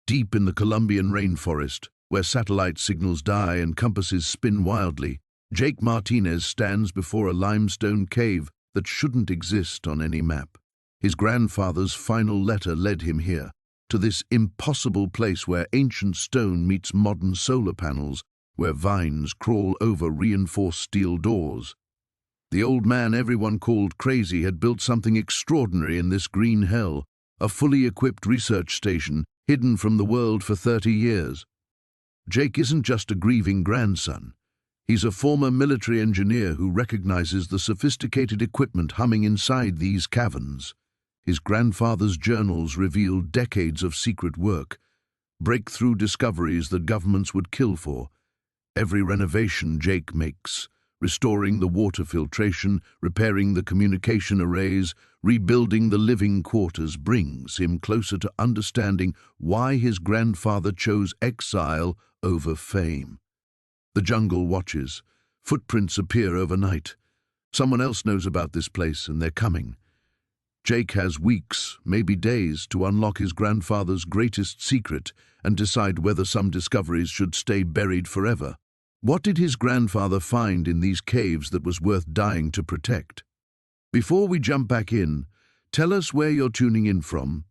Deep in the Colombian rainforest, where satellite signals die and compasses spin wildly, Jake Martinez stands before a limestone cave that shouldn't exist on any map. His grandfather's final letter led him here, to this impossible place where ancient stone meets modern solar panels, where vines crawl over reinforced steel doors. The old man everyone called crazy had built something extraordinary in this green hell, a fully equipped research station hidden from the world for 30 years. Jake isn't just a grieving grandson. He's a former military engineer who recognizes the sophisticated equipment humming inside these caverns. His grandfather's journals reveal decades of secret work, breakthrough discoveries that governments would kill for. Every renovation Jake makes, restoring the water filtration, repairing the communication arrays, rebuilding the living quarters, brings him closer to understanding why his grandfather chose exile over fame. The jungle watches. Footprints appear overnight. Someone else knows about this place and they're coming. Jake has weeks, maybe days, to unlock his grandfather's greatest secret and decide whether some discoveries should stay buried forever. What did his grandfather find in these caves that was worth dying to protect? Before we jump back in, tell us where you're tuning in from,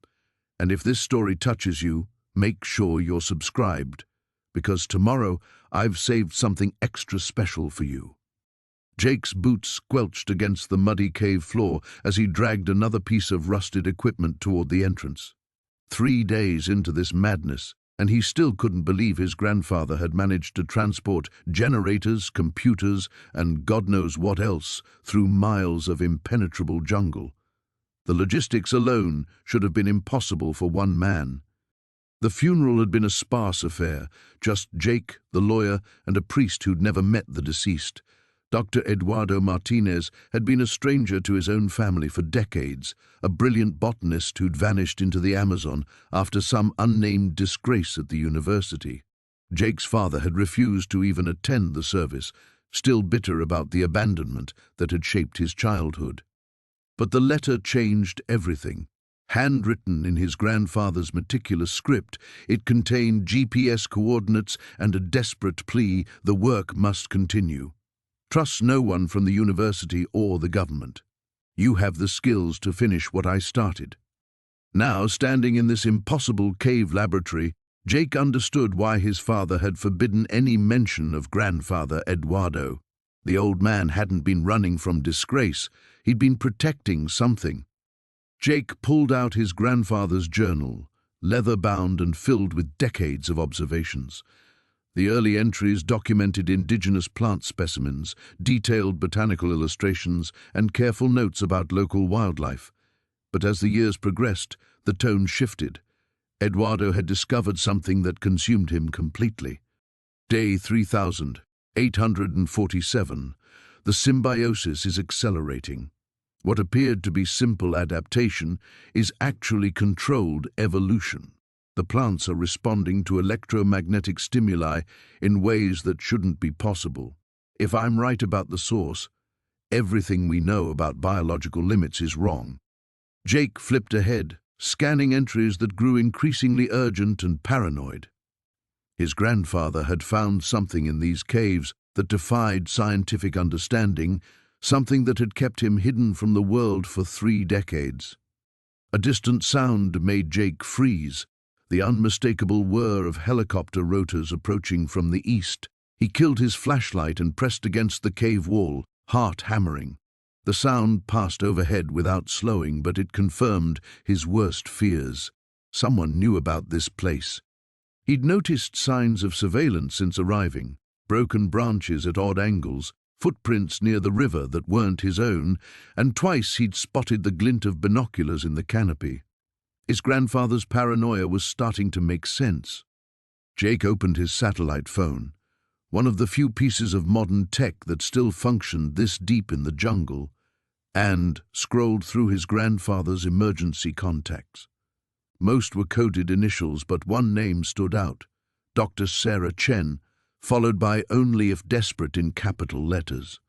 and if this story touches you, make sure you're subscribed, because tomorrow I've saved something extra special for you. Jake's boots squelched against the muddy cave floor as he dragged another piece of rusted equipment toward the entrance. 3 days into this madness, and he still couldn't believe his grandfather had managed to transport generators, computers, and God knows what else through miles of impenetrable jungle. The logistics alone should have been impossible for one man. The funeral had been a sparse affair, just Jake, the lawyer, and a priest who'd never met the deceased. Dr. Eduardo Martinez had been a stranger to his own family for decades, a brilliant botanist who'd vanished into the Amazon after some unnamed disgrace at the university. Jake's father had refused to even attend the service, still bitter about the abandonment that had shaped his childhood. But the letter changed everything. Handwritten in his grandfather's meticulous script, it contained GPS coordinates and a desperate plea: the work must continue. Trust no one from the university or the government. You have the skills to finish what I started. Now, standing in this impossible cave laboratory, Jake understood why his father had forbidden any mention of grandfather Eduardo. The old man hadn't been running from disgrace, he'd been protecting something. Jake pulled out his grandfather's journal, leather-bound and filled with decades of observations. The early entries documented indigenous plant specimens, detailed botanical illustrations, and careful notes about local wildlife. But as the years progressed, the tone shifted. Eduardo had discovered something that consumed him completely. Day 3847. The symbiosis is accelerating. What appeared to be simple adaptation is actually controlled evolution. The plants are responding to electromagnetic stimuli in ways that shouldn't be possible. If I'm right about the source, everything we know about biological limits is wrong. Jake flipped ahead, scanning entries that grew increasingly urgent and paranoid. His grandfather had found something in these caves that defied scientific understanding, something that had kept him hidden from the world for 3 decades. A distant sound made Jake freeze, the unmistakable whir of helicopter rotors approaching from the east. He killed his flashlight and pressed against the cave wall, heart hammering. The sound passed overhead without slowing, but it confirmed his worst fears. Someone knew about this place. He'd noticed signs of surveillance since arriving: broken branches at odd angles, footprints near the river that weren't his own, and twice he'd spotted the glint of binoculars in the canopy. His grandfather's paranoia was starting to make sense. Jake opened his satellite phone, one of the few pieces of modern tech that still functioned this deep in the jungle, and scrolled through his grandfather's emergency contacts. Most were coded initials, but one name stood out: Dr. Sarah Chen, followed by "only if desperate" in capital letters.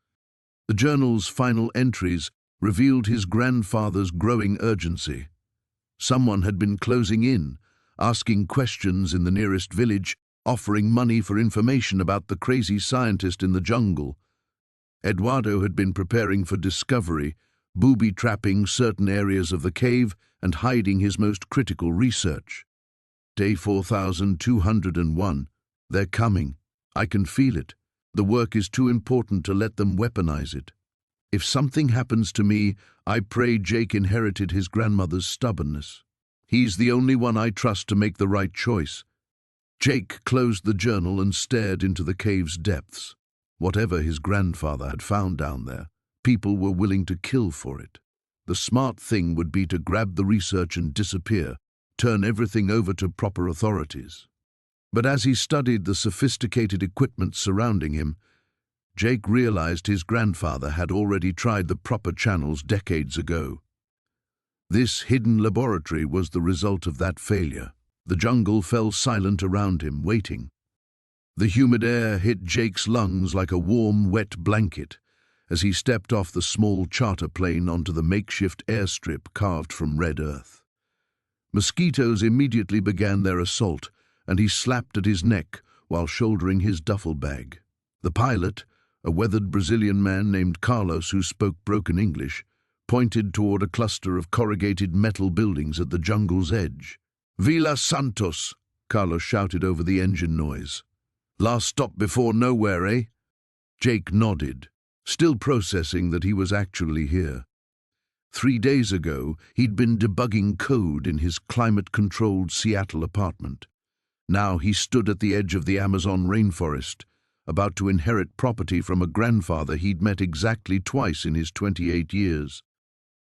The journal's final entries revealed his grandfather's growing urgency. Someone had been closing in, asking questions in the nearest village, offering money for information about the crazy scientist in the jungle. Eduardo had been preparing for discovery, booby-trapping certain areas of the cave and hiding his most critical research. Day 4201. They're coming. I can feel it. The work is too important to let them weaponize it. If something happens to me, I pray Jake inherited his grandmother's stubbornness. He's the only one I trust to make the right choice. Jake closed the journal and stared into the cave's depths. Whatever his grandfather had found down there, people were willing to kill for it. The smart thing would be to grab the research and disappear, turn everything over to proper authorities. But as he studied the sophisticated equipment surrounding him, Jake realized his grandfather had already tried the proper channels decades ago. This hidden laboratory was the result of that failure. The jungle fell silent around him, waiting. The humid air hit Jake's lungs like a warm, wet blanket as he stepped off the small charter plane onto the makeshift airstrip carved from red earth. Mosquitoes immediately began their assault, and he slapped at his neck while shouldering his duffel bag. The pilot, a weathered Brazilian man named Carlos who spoke broken English, pointed toward a cluster of corrugated metal buildings at the jungle's edge. "Vila Santos," Carlos shouted over the engine noise. "Last stop before nowhere, eh?" Jake nodded, still processing that he was actually here. 3 days ago, he'd been debugging code in his climate-controlled Seattle apartment. Now he stood at the edge of the Amazon rainforest, about to inherit property from a grandfather he'd met exactly twice in his 28 years.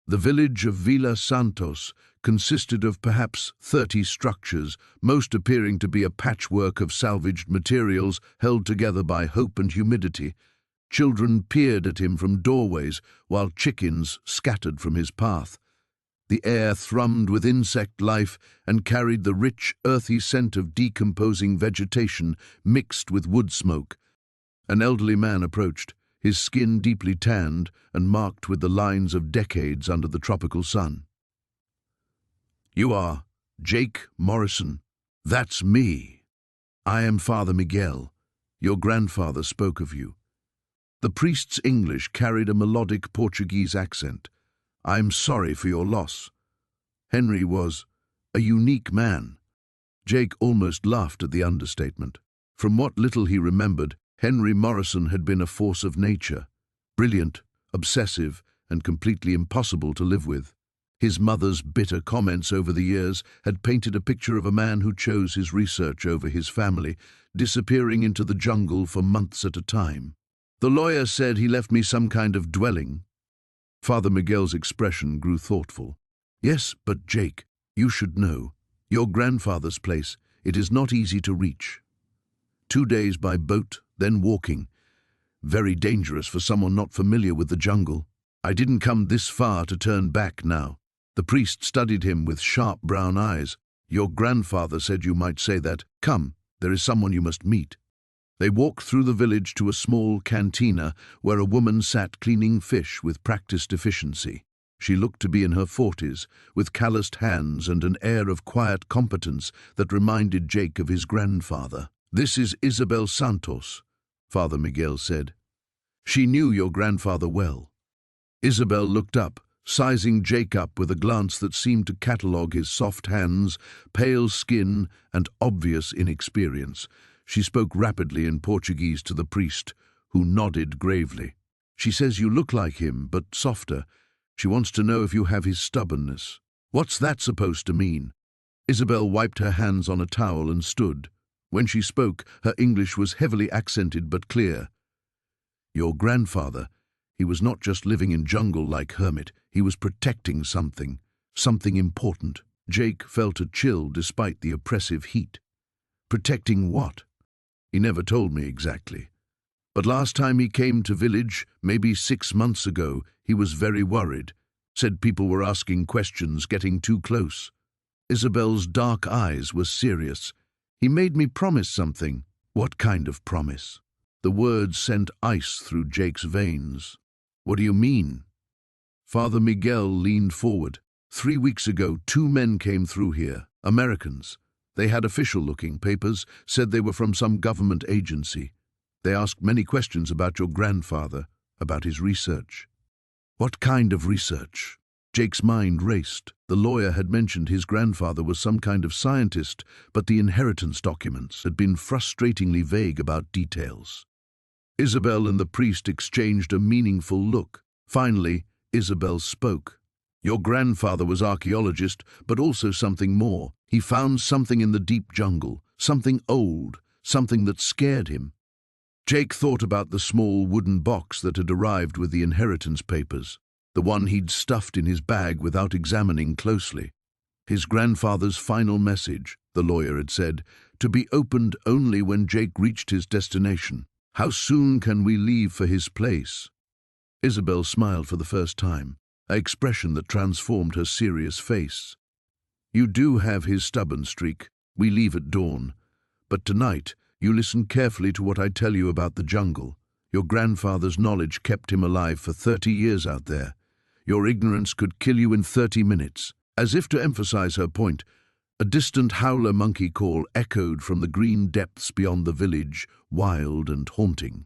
The village of Vila Santos consisted of perhaps 30 structures, most appearing to be a patchwork of salvaged materials held together by hope and humidity. Children peered at him from doorways, while chickens scattered from his path. The air thrummed with insect life and carried the rich, earthy scent of decomposing vegetation mixed with wood smoke. An elderly man approached, his skin deeply tanned and marked with the lines of decades under the tropical sun. "You are Jake Morrison." "That's me. I am Father Miguel. Your grandfather spoke of you." The priest's English carried a melodic Portuguese accent. "I'm sorry for your loss. Henry was a unique man." Jake almost laughed at the understatement. From what little he remembered, Henry Morrison had been a force of nature, brilliant, obsessive, and completely impossible to live with. His mother's bitter comments over the years had painted a picture of a man who chose his research over his family, disappearing into the jungle for months at a time. "The lawyer said he left me some kind of dwelling." Father Miguel's expression grew thoughtful. "Yes, but Jake, you should know. Your grandfather's place, it is not easy to reach. 2 days by boat, then walking. Very dangerous for someone not familiar with the jungle. I didn't come this far to turn back now." The priest studied him with sharp brown eyes. "Your grandfather said you might say that. Come, there is someone you must meet." They walked through the village to a small cantina where a woman sat cleaning fish with practiced efficiency. She looked to be in her 40s, with calloused hands and an air of quiet competence that reminded Jake of his grandfather. "This is Isabel Santos," Father Miguel said. "She knew your grandfather well." Isabel looked up, sizing Jake up with a glance that seemed to catalogue his soft hands, pale skin, and obvious inexperience. She spoke rapidly in Portuguese to the priest, who nodded gravely. "She says you look like him, but softer. She wants to know if you have his stubbornness." "What's that supposed to mean?" Isabel wiped her hands on a towel and stood. When she spoke, her English was heavily accented but clear. "Your grandfather, he was not just living in jungle like hermit, he was protecting something important." Jake felt a chill despite the oppressive heat. "Protecting what?" "He never told me exactly. But last time he came to village, maybe 6 months ago, he was very worried. Said people were asking questions, getting too close." Isabel's dark eyes were serious. "He made me promise something." "What kind of promise?" The words sent ice through Jake's veins. "What do you mean?" Father Miguel leaned forward. 3 weeks ago, 2 men came through here, Americans. They had official-looking papers, said they were from some government agency. They asked many questions about your grandfather, about his research. What kind of research? Jake's mind raced. The lawyer had mentioned his grandfather was some kind of scientist, but the inheritance documents had been frustratingly vague about details. Isabel and the priest exchanged a meaningful look. Finally, Isabel spoke. Your grandfather was archaeologist, but also something more. He found something in the deep jungle, something old, something that scared him. Jake thought about the small wooden box that had arrived with the inheritance papers, the one he'd stuffed in his bag without examining closely. His grandfather's final message, the lawyer had said, to be opened only when Jake reached his destination. How soon can we leave for his place? Isabel smiled for the first time, an expression that transformed her serious face. You do have his stubborn streak. We leave at dawn. But tonight, you listen carefully to what I tell you about the jungle. Your grandfather's knowledge kept him alive for 30 years out there. Your ignorance could kill you in 30 minutes. As if to emphasize her point, a distant howler monkey call echoed from the green depths beyond the village, wild and haunting.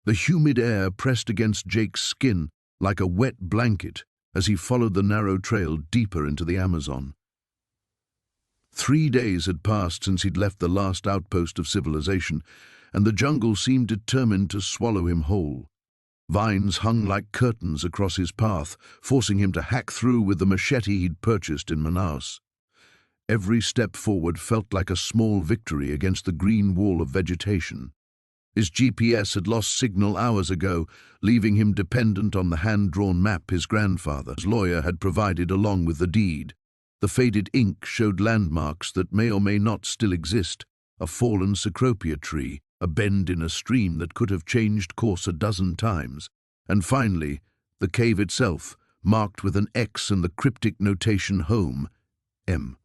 The humid air pressed against Jake's skin like a wet blanket as he followed the narrow trail deeper into the Amazon. 3 days had passed since he'd left the last outpost of civilization, and the jungle seemed determined to swallow him whole. Vines hung like curtains across his path, forcing him to hack through with the machete he'd purchased in Manaus. Every step forward felt like a small victory against the green wall of vegetation. His GPS had lost signal hours ago, leaving him dependent on the hand-drawn map his grandfather's lawyer had provided along with the deed. The faded ink showed landmarks that may or may not still exist, a fallen cecropia tree, a bend in a stream that could have changed course a dozen times, and finally, the cave itself, marked with an X and the cryptic notation home, M.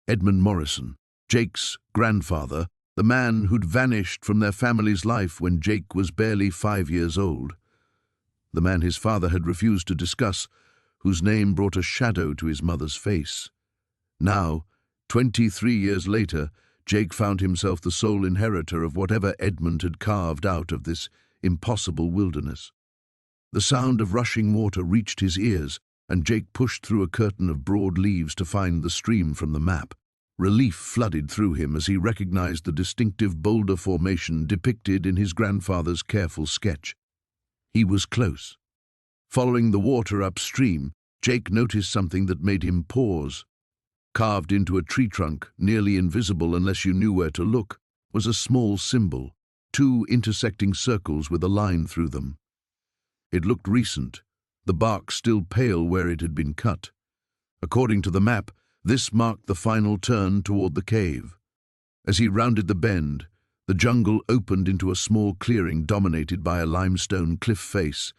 Edmund Morrison, Jake's grandfather, the man who'd vanished from their family's life when Jake was barely 5 years old. The man his father had refused to discuss, whose name brought a shadow to his mother's face. Now, 23 years later, Jake found himself the sole inheritor of whatever Edmund had carved out of this impossible wilderness. The sound of rushing water reached his ears, and Jake pushed through a curtain of broad leaves to find the stream from the map. Relief flooded through him as he recognized the distinctive boulder formation depicted in his grandfather's careful sketch. He was close. Following the water upstream, Jake noticed something that made him pause. Carved into a tree trunk, nearly invisible unless you knew where to look, was a small symbol, 2 intersecting circles with a line through them. It looked recent, the bark still pale where it had been cut. According to the map, this marked the final turn toward the cave. As he rounded the bend, the jungle opened into a small clearing dominated by a limestone cliff face.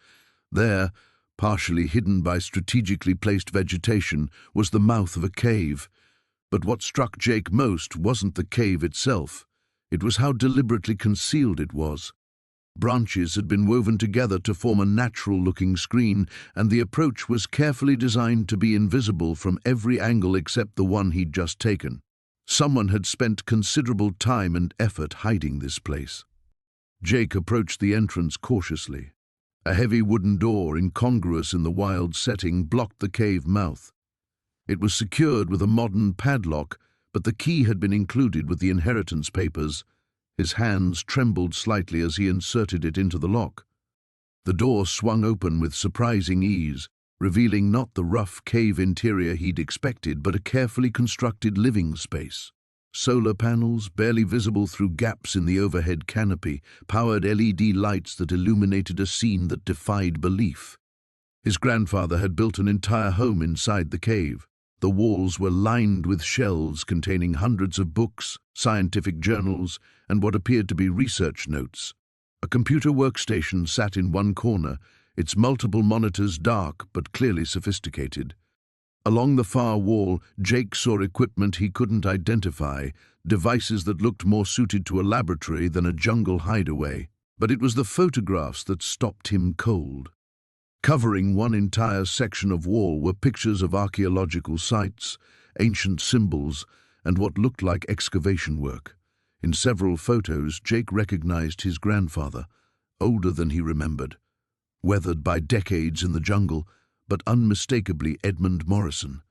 There, partially hidden by strategically placed vegetation, was the mouth of a cave. But what struck Jake most wasn't the cave itself. It was how deliberately concealed it was. Branches had been woven together to form a natural-looking screen, and the approach was carefully designed to be invisible from every angle except the one he'd just taken. Someone had spent considerable time and effort hiding this place. Jake approached the entrance cautiously. A heavy wooden door, incongruous in the wild setting, blocked the cave mouth. It was secured with a modern padlock, but the key had been included with the inheritance papers. His hands trembled slightly as he inserted it into the lock. The door swung open with surprising ease, revealing not the rough cave interior he'd expected, but a carefully constructed living space. Solar panels, barely visible through gaps in the overhead canopy, powered LED lights that illuminated a scene that defied belief. His grandfather had built an entire home inside the cave. The walls were lined with shelves containing hundreds of books, scientific journals, and what appeared to be research notes. A computer workstation sat in one corner, its multiple monitors dark but clearly sophisticated. Along the far wall, Jake saw equipment he couldn't identify, devices that looked more suited to a laboratory than a jungle hideaway. But it was the photographs that stopped him cold. Covering one entire section of wall were pictures of archaeological sites, ancient symbols, and what looked like excavation work. In several photos, Jake recognized his grandfather, older than he remembered, weathered by decades in the jungle, but unmistakably Edmund Morrison.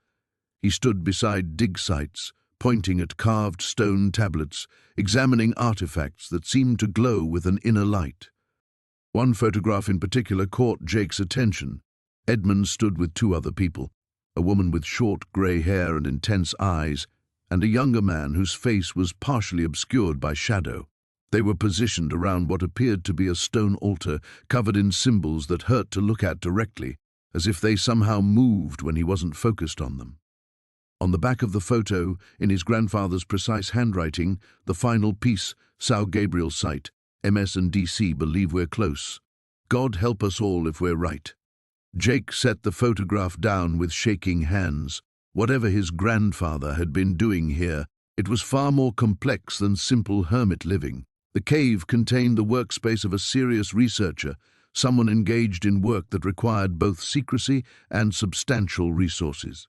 He stood beside dig sites, pointing at carved stone tablets, examining artifacts that seemed to glow with an inner light. One photograph in particular caught Jake's attention. Edmund stood with two other people, a woman with short grey hair and intense eyes, and a younger man whose face was partially obscured by shadow. They were positioned around what appeared to be a stone altar covered in symbols that hurt to look at directly, as if they somehow moved when he wasn't focused on them. On the back of the photo, in his grandfather's precise handwriting, the final piece, São Gabriel site, MS and DC believe we're close. God help us all if we're right. Jake set the photograph down with shaking hands. Whatever his grandfather had been doing here, it was far more complex than simple hermit living. The cave contained the workspace of a serious researcher, someone engaged in work that required both secrecy and substantial resources.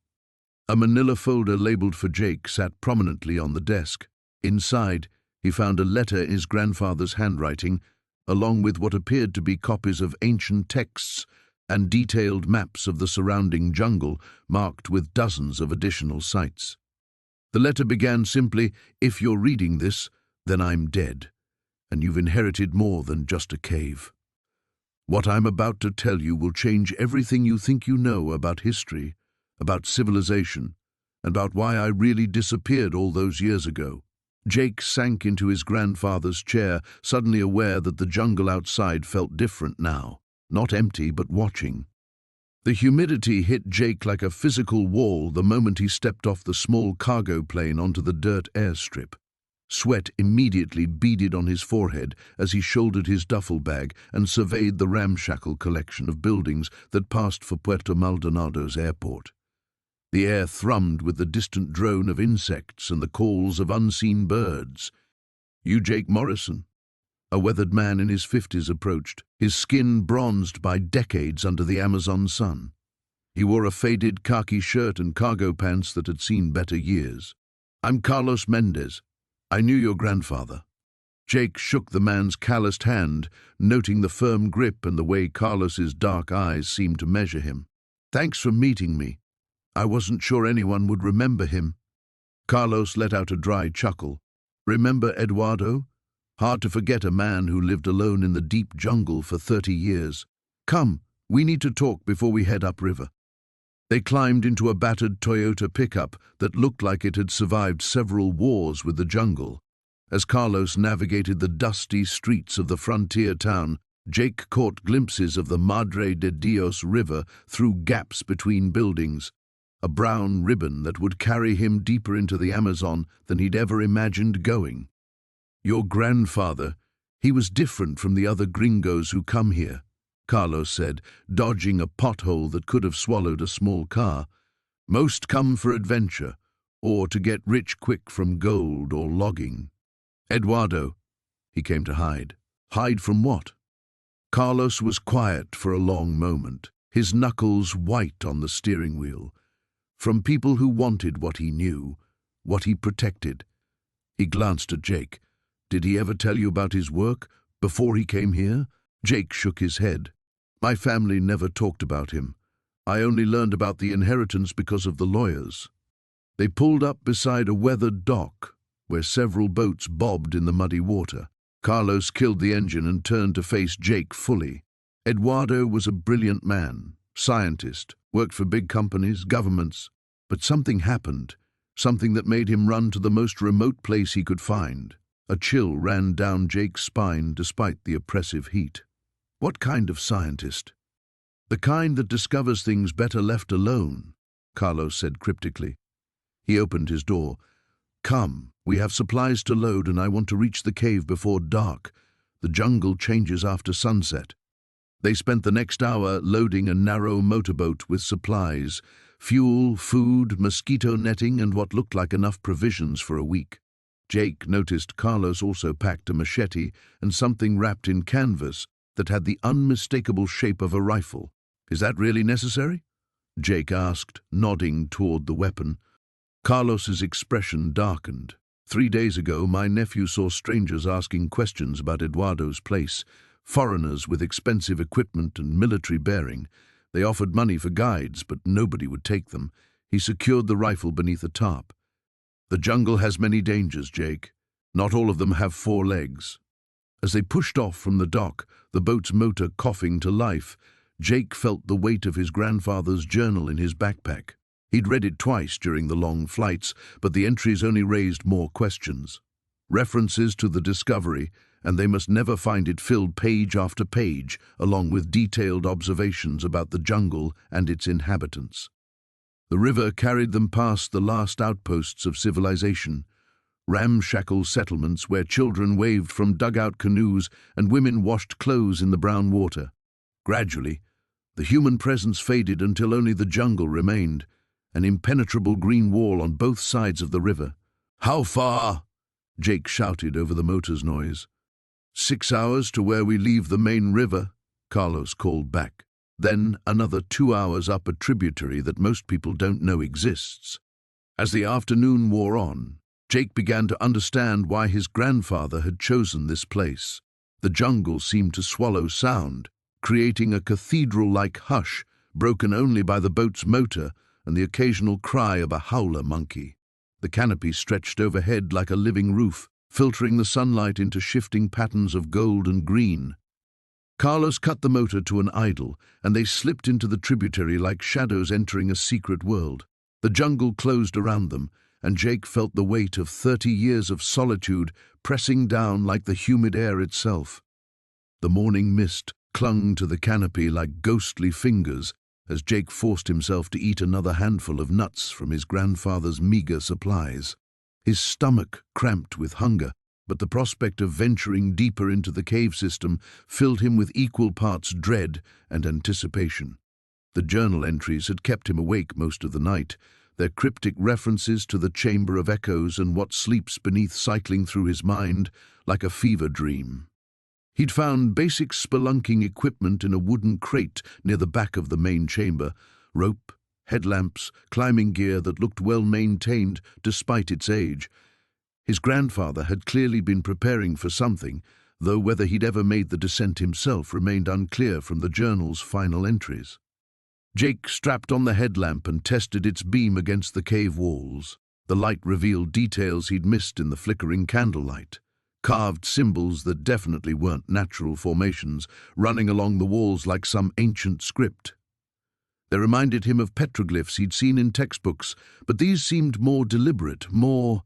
A manila folder labeled for Jake sat prominently on the desk. Inside, he found a letter in his grandfather's handwriting, along with what appeared to be copies of ancient texts and detailed maps of the surrounding jungle, marked with dozens of additional sites. The letter began simply, "If you're reading this, then I'm dead, and you've inherited more than just a cave. What I'm about to tell you will change everything you think you know about history, about civilization, and about why I really disappeared all those years ago." Jake sank into his grandfather's chair, suddenly aware that the jungle outside felt different now, not empty but watching. The humidity hit Jake like a physical wall the moment he stepped off the small cargo plane onto the dirt airstrip. Sweat immediately beaded on his forehead as he shouldered his duffel bag and surveyed the ramshackle collection of buildings that passed for Puerto Maldonado's airport. The air thrummed with the distant drone of insects and the calls of unseen birds. "You Jake Morrison?" A weathered man in his 50s approached, his skin bronzed by decades under the Amazon sun. He wore a faded khaki shirt and cargo pants that had seen better years. "I'm Carlos Mendez. I knew your grandfather." Jake shook the man's calloused hand, noting the firm grip and the way Carlos's dark eyes seemed to measure him. "Thanks for meeting me. I wasn't sure anyone would remember him." Carlos let out a dry chuckle. "Remember Eduardo? Hard to forget a man who lived alone in the deep jungle for 30 years. Come, we need to talk before we head upriver." They climbed into a battered Toyota pickup that looked like it had survived several wars with the jungle. As Carlos navigated the dusty streets of the frontier town, Jake caught glimpses of the Madre de Dios River through gaps between buildings, a brown ribbon that would carry him deeper into the Amazon than he'd ever imagined going. "Your grandfather, he was different from the other gringos who come here," Carlos said, dodging a pothole that could have swallowed a small car. "Most come for adventure, or to get rich quick from gold or logging." "Eduardo," he came to hide. "Hide from what?" Carlos was quiet for a long moment, his knuckles white on the steering wheel. "From people who wanted what he knew, what he protected." He glanced at Jake. "Did he ever tell you about his work, before he came here?" Jake shook his head. "My family never talked about him. I only learned about the inheritance because of the lawyers." They pulled up beside a weathered dock, where several boats bobbed in the muddy water. Carlos killed the engine and turned to face Jake fully. Eduardo was a brilliant man, scientist, worked for big companies, governments, but something happened, something that made him run to the most remote place he could find. A chill ran down Jake's spine despite the oppressive heat. "What kind of scientist?" "The kind that discovers things better left alone," Carlos said cryptically. He opened his door. "Come, we have supplies to load and I want to reach the cave before dark. The jungle changes after sunset." They spent the next hour loading a narrow motorboat with supplies, fuel, food, mosquito netting, and what looked like enough provisions for a week. Jake noticed Carlos also packed a machete and something wrapped in canvas that had the unmistakable shape of a rifle. "Is that really necessary?" Jake asked, nodding toward the weapon. Carlos's expression darkened. 3 days ago, my nephew saw strangers asking questions about Eduardo's place, foreigners with expensive equipment and military bearing. They offered money for guides, but nobody would take them. He secured the rifle beneath a tarp. The jungle has many dangers, Jake. Not all of them have 4 legs. As they pushed off from the dock, the boat's motor coughing to life, Jake felt the weight of his grandfather's journal in his backpack. He'd read it twice during the long flights, but the entries only raised more questions. References to the discovery, and they must never find it, filled page after page, along with detailed observations about the jungle and its inhabitants. The river carried them past the last outposts of civilization, ramshackle settlements where children waved from dugout canoes and women washed clothes in the brown water. Gradually, the human presence faded until only the jungle remained, an impenetrable green wall on both sides of the river. "How far?" Jake shouted over the motor's noise. 6 hours to where we leave the main river," Carlos called back. "Then another 2 hours up a tributary that most people don't know exists." As the afternoon wore on, Jake began to understand why his grandfather had chosen this place. The jungle seemed to swallow sound, creating a cathedral-like hush, broken only by the boat's motor and the occasional cry of a howler monkey. The canopy stretched overhead like a living roof, filtering the sunlight into shifting patterns of gold and green. Carlos cut the motor to an idle, and they slipped into the tributary like shadows entering a secret world. The jungle closed around them, and Jake felt the weight of 30 years of solitude pressing down like the humid air itself. The morning mist clung to the canopy like ghostly fingers as Jake forced himself to eat another handful of nuts from his grandfather's meager supplies. His stomach cramped with hunger, but the prospect of venturing deeper into the cave system filled him with equal parts dread and anticipation. The journal entries had kept him awake most of the night, their cryptic references to the Chamber of Echoes and what sleeps beneath cycling through his mind like a fever dream. He'd found basic spelunking equipment in a wooden crate near the back of the main chamber, rope, headlamps, climbing gear that looked well-maintained despite its age. His grandfather had clearly been preparing for something, though whether he'd ever made the descent himself remained unclear from the journal's final entries. Jake strapped on the headlamp and tested its beam against the cave walls. The light revealed details he'd missed in the flickering candlelight. Carved symbols that definitely weren't natural formations, running along the walls like some ancient script. They reminded him of petroglyphs he'd seen in textbooks, but these seemed more deliberate, more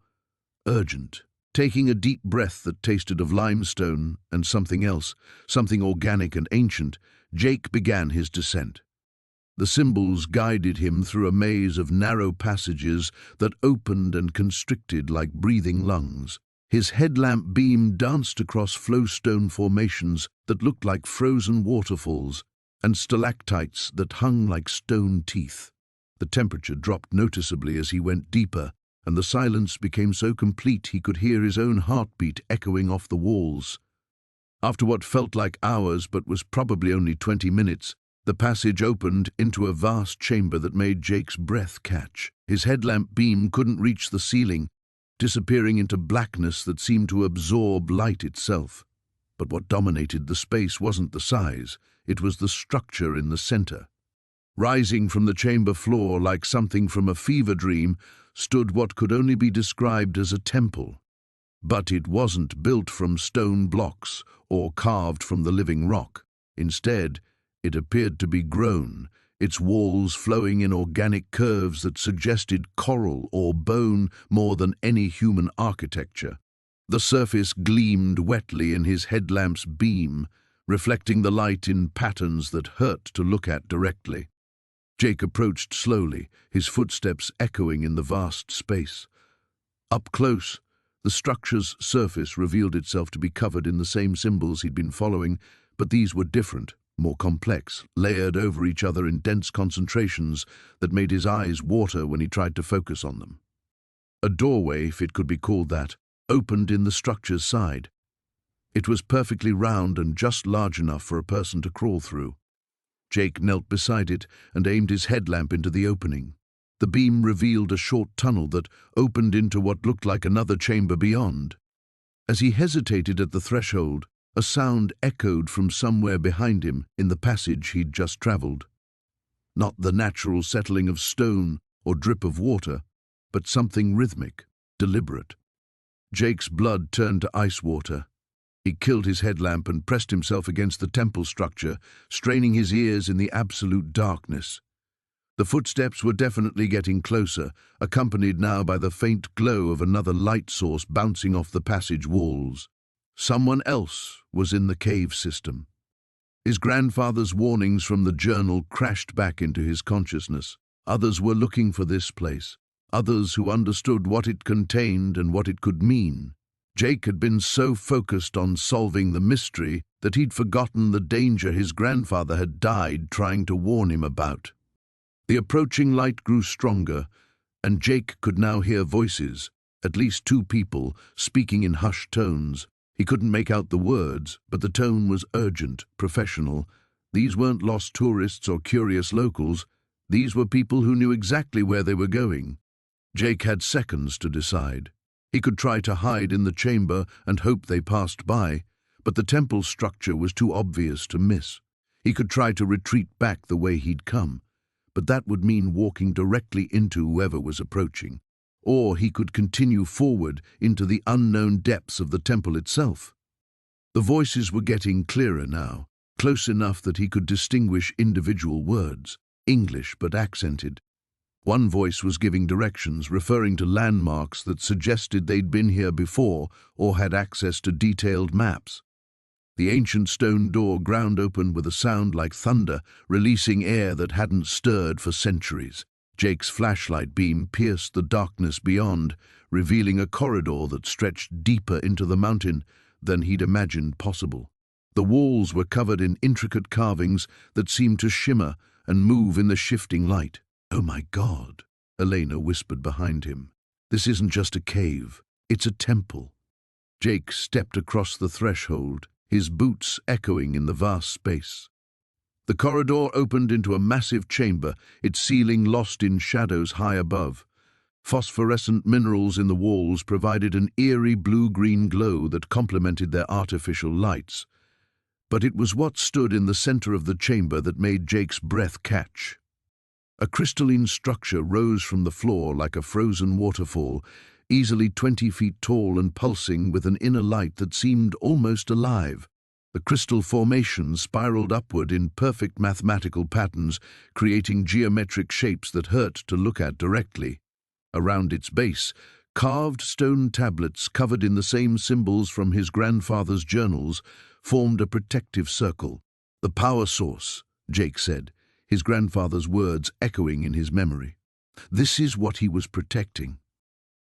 urgent. Taking a deep breath that tasted of limestone and something else, something organic and ancient, Jake began his descent. The symbols guided him through a maze of narrow passages that opened and constricted like breathing lungs. His headlamp beam danced across flowstone formations that looked like frozen waterfalls and stalactites that hung like stone teeth. The temperature dropped noticeably as he went deeper, and the silence became so complete he could hear his own heartbeat echoing off the walls. After what felt like hours but was probably only 20 minutes, the passage opened into a vast chamber that made Jake's breath catch. His headlamp beam couldn't reach the ceiling, disappearing into blackness that seemed to absorb light itself. But what dominated the space wasn't the size, it was the structure in the center. Rising from the chamber floor like something from a fever dream stood what could only be described as a temple. But it wasn't built from stone blocks or carved from the living rock. Instead, it appeared to be grown, its walls flowing in organic curves that suggested coral or bone more than any human architecture. The surface gleamed wetly in his headlamp's beam, reflecting the light in patterns that hurt to look at directly. Jake approached slowly, his footsteps echoing in the vast space. Up close, the structure's surface revealed itself to be covered in the same symbols he'd been following, but these were different, more complex, layered over each other in dense concentrations that made his eyes water when he tried to focus on them. A doorway, if it could be called that, opened in the structure's side. It was perfectly round and just large enough for a person to crawl through. Jake knelt beside it and aimed his headlamp into the opening. The beam revealed a short tunnel that opened into what looked like another chamber beyond. As he hesitated at the threshold, a sound echoed from somewhere behind him in the passage he'd just traveled. Not the natural settling of stone or drip of water, but something rhythmic, deliberate. Jake's blood turned to ice water. He killed his headlamp and pressed himself against the temple structure, straining his ears in the absolute darkness. The footsteps were definitely getting closer, accompanied now by the faint glow of another light source bouncing off the passage walls. Someone else was in the cave system. His grandfather's warnings from the journal crashed back into his consciousness. Others were looking for this place. Others who understood what it contained and what it could mean. Jake had been so focused on solving the mystery that he'd forgotten the danger his grandfather had died trying to warn him about. The approaching light grew stronger, and Jake could now hear voices, at least two people, speaking in hushed tones. He couldn't make out the words, but the tone was urgent, professional. These weren't lost tourists or curious locals. These were people who knew exactly where they were going. Jake had seconds to decide. He could try to hide in the chamber and hope they passed by, but the temple structure was too obvious to miss. He could try to retreat back the way he'd come, but that would mean walking directly into whoever was approaching. Or he could continue forward into the unknown depths of the temple itself. The voices were getting clearer now, close enough that he could distinguish individual words, English but accented. One voice was giving directions, referring to landmarks that suggested they'd been here before or had access to detailed maps. The ancient stone door ground open with a sound like thunder, releasing air that hadn't stirred for centuries. Jake's flashlight beam pierced the darkness beyond, revealing a corridor that stretched deeper into the mountain than he'd imagined possible. The walls were covered in intricate carvings that seemed to shimmer and move in the shifting light. "Oh my God," Elena whispered behind him. "This isn't just a cave, it's a temple." Jake stepped across the threshold, his boots echoing in the vast space. The corridor opened into a massive chamber, its ceiling lost in shadows high above. Phosphorescent minerals in the walls provided an eerie blue-green glow that complemented their artificial lights. But it was what stood in the center of the chamber that made Jake's breath catch. A crystalline structure rose from the floor like a frozen waterfall, easily 20 feet tall and pulsing with an inner light that seemed almost alive. The crystal formation spiraled upward in perfect mathematical patterns, creating geometric shapes that hurt to look at directly. Around its base, carved stone tablets covered in the same symbols from his grandfather's journals formed a protective circle. "The power source," Jake said, his grandfather's words echoing in his memory. This is what he was protecting.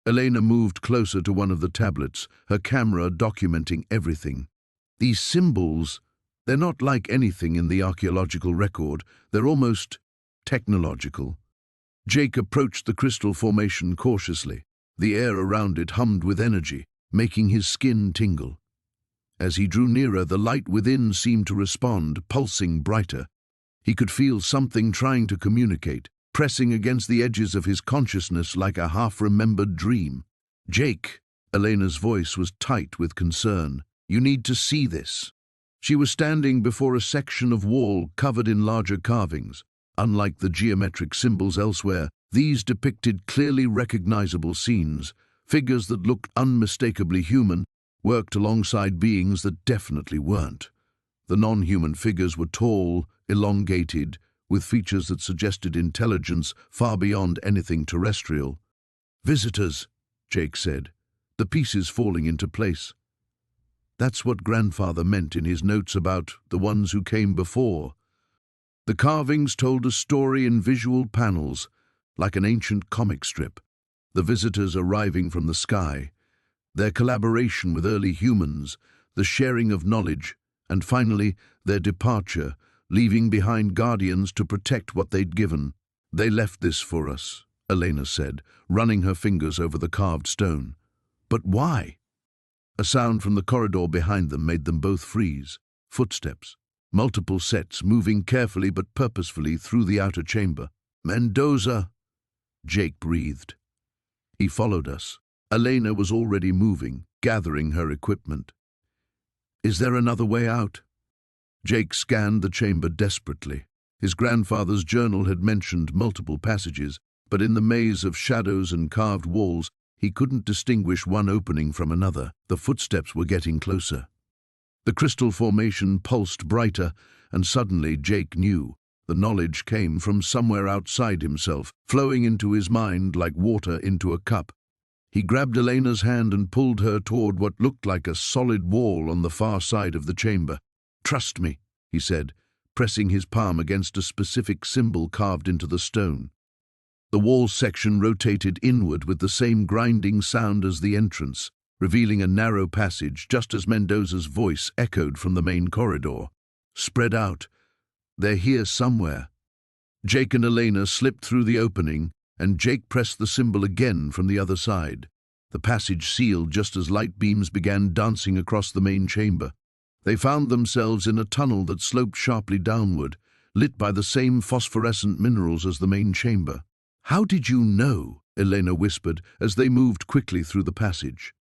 Elena moved closer to one of the tablets, her camera documenting everything. These symbols, they're not like anything in the archaeological record, they're almost technological. Jake approached the crystal formation cautiously. The air around it hummed with energy, making his skin tingle. As he drew nearer, the light within seemed to respond, pulsing brighter. He could feel something trying to communicate, pressing against the edges of his consciousness like a half-remembered dream. "Jake," Elena's voice was tight with concern. "You need to see this." She was standing before a section of wall covered in larger carvings. Unlike the geometric symbols elsewhere, these depicted clearly recognizable scenes, figures that looked unmistakably human, worked alongside beings that definitely weren't. The non-human figures were tall, elongated, with features that suggested intelligence far beyond anything terrestrial. "Visitors," Jake said, the pieces falling into place. That's what grandfather meant in his notes about the ones who came before. The carvings told a story in visual panels, like an ancient comic strip. The visitors arriving from the sky, their collaboration with early humans, the sharing of knowledge, and finally, their departure, leaving behind guardians to protect what they'd given. "They left this for us," Elena said, running her fingers over the carved stone. "But why?" A sound from the corridor behind them made them both freeze. Footsteps. Multiple sets moving carefully but purposefully through the outer chamber. "Mendoza!" Jake breathed. He followed us. Elena was already moving, gathering her equipment. Is there another way out? Jake scanned the chamber desperately. His grandfather's journal had mentioned multiple passages, but in the maze of shadows and carved walls, he couldn't distinguish one opening from another. The footsteps were getting closer. The crystal formation pulsed brighter, and suddenly Jake knew. The knowledge came from somewhere outside himself, flowing into his mind like water into a cup. He grabbed Elena's hand and pulled her toward what looked like a solid wall on the far side of the chamber. "Trust me," he said, pressing his palm against a specific symbol carved into the stone. The wall section rotated inward with the same grinding sound as the entrance, revealing a narrow passage just as Mendoza's voice echoed from the main corridor. "Spread out. They're here somewhere." Jake and Elena slipped through the opening, and Jake pressed the symbol again from the other side. The passage sealed just as light beams began dancing across the main chamber. They found themselves in a tunnel that sloped sharply downward, lit by the same phosphorescent minerals as the main chamber. "How did you know?" Elena whispered as they moved quickly through the passage.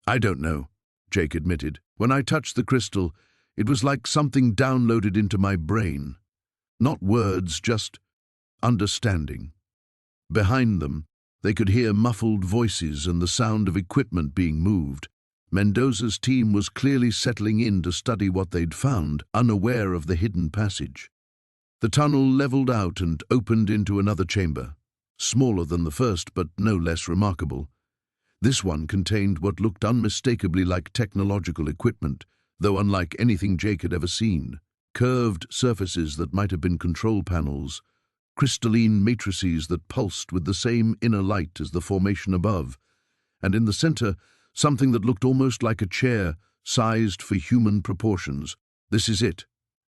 "I don't know," Jake admitted. "When I touched the crystal, it was like something downloaded into my brain. Not words, just understanding." Behind them, they could hear muffled voices and the sound of equipment being moved. Mendoza's team was clearly settling in to study what they'd found, unaware of the hidden passage. The tunnel leveled out and opened into another chamber, smaller than the first but no less remarkable. This one contained what looked unmistakably like technological equipment, though unlike anything Jake had ever seen. Curved surfaces that might have been control panels, crystalline matrices that pulsed with the same inner light as the formation above, and in the center, something that looked almost like a chair, sized for human proportions. "This is it,"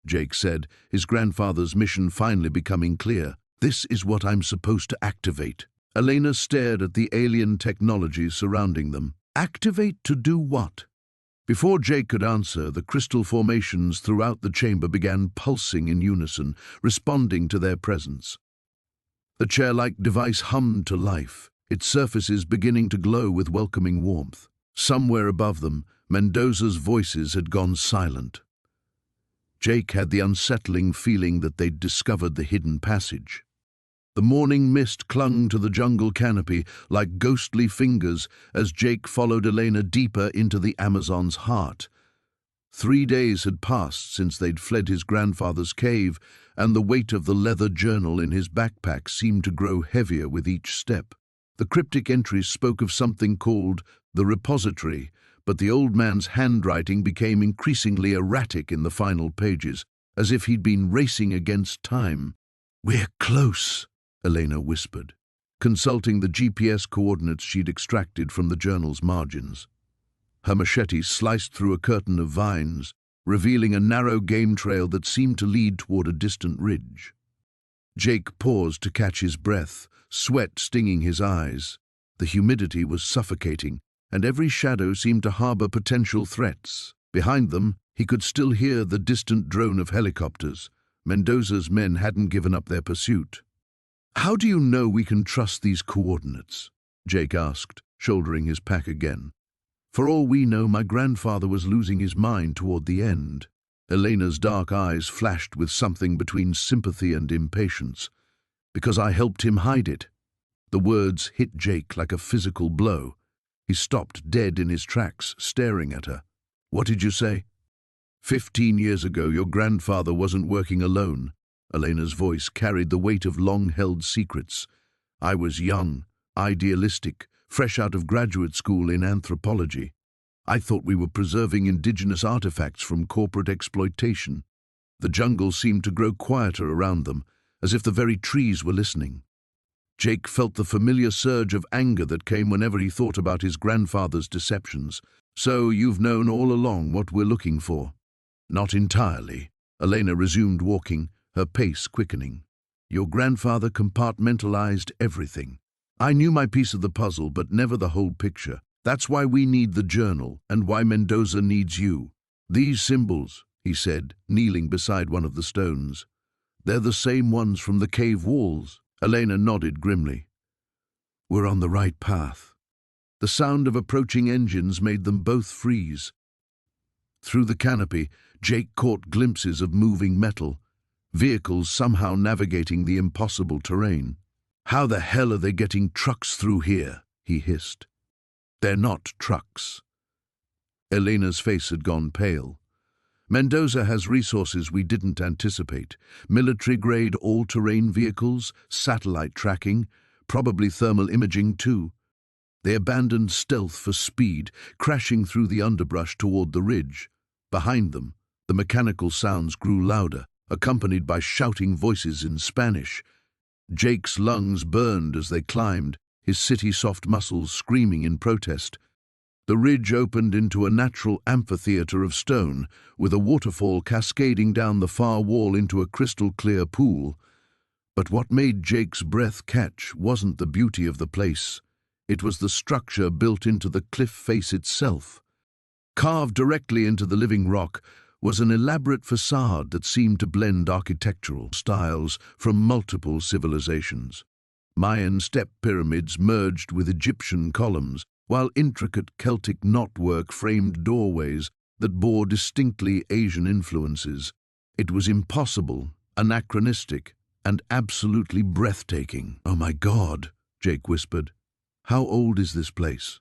Jake said, his grandfather's mission finally becoming clear. "This is what I'm supposed to activate." Elena stared at the alien technology surrounding them. "Activate to do what?" Before Jake could answer, the crystal formations throughout the chamber began pulsing in unison, responding to their presence. The chair-like device hummed to life, its surfaces beginning to glow with welcoming warmth. Somewhere above them, Mendoza's voices had gone silent. Jake had the unsettling feeling that they'd discovered the hidden passage. The morning mist clung to the jungle canopy like ghostly fingers as Jake followed Elena deeper into the Amazon's heart. 3 days had passed since they'd fled his grandfather's cave, and the weight of the leather journal in his backpack seemed to grow heavier with each step. The cryptic entries spoke of something called the repository, but the old man's handwriting became increasingly erratic in the final pages, as if he'd been racing against time. "We're close," Elena whispered, consulting the GPS coordinates she'd extracted from the journal's margins. Her machete sliced through a curtain of vines, revealing a narrow game trail that seemed to lead toward a distant ridge. Jake paused to catch his breath, sweat stinging his eyes. The humidity was suffocating, and every shadow seemed to harbor potential threats. Behind them, he could still hear the distant drone of helicopters. Mendoza's men hadn't given up their pursuit. "How do you know we can trust these coordinates?" Jake asked, shouldering his pack again. "For all we know, my grandfather was losing his mind toward the end." Elena's dark eyes flashed with something between sympathy and impatience. "Because I helped him hide it." The words hit Jake like a physical blow. He stopped dead in his tracks, staring at her. "What did you say?" 15 years ago, your grandfather wasn't working alone." Elena's voice carried the weight of long-held secrets. "I was young, idealistic, fresh out of graduate school in anthropology. I thought we were preserving indigenous artifacts from corporate exploitation." The jungle seemed to grow quieter around them, as if the very trees were listening. Jake felt the familiar surge of anger that came whenever he thought about his grandfather's deceptions. "So you've known all along what we're looking for?" "Not entirely." Elena resumed walking, her pace quickening. "Your grandfather compartmentalized everything. I knew my piece of the puzzle, but never the whole picture. That's why we need the journal, and why Mendoza needs you. These symbols," he said, kneeling beside one of the stones. "They're the same ones from the cave walls." Elena nodded grimly. We're on the right path. The sound of approaching engines made them both freeze. Through the canopy, Jake caught glimpses of moving metal, vehicles somehow navigating the impossible terrain. "How the hell are they getting trucks through here?" he hissed. "They're not trucks." Elena's face had gone pale. "Mendoza has resources we didn't anticipate. Military-grade all-terrain vehicles, satellite tracking, probably thermal imaging too. They abandoned stealth for speed, crashing through the underbrush toward the ridge. Behind them, the mechanical sounds grew louder, accompanied by shouting voices in Spanish. Jake's lungs burned as they climbed, his city-soft muscles screaming in protest. The ridge opened into a natural amphitheater of stone, with a waterfall cascading down the far wall into a crystal-clear pool. But what made Jake's breath catch wasn't the beauty of the place. It was the structure built into the cliff face itself. Carved directly into the living rock was an elaborate facade that seemed to blend architectural styles from multiple civilizations. Mayan step pyramids merged with Egyptian columns, while intricate Celtic knotwork framed doorways that bore distinctly Asian influences. It was impossible, anachronistic, and absolutely breathtaking. "Oh my God," Jake whispered. "How old is this place?"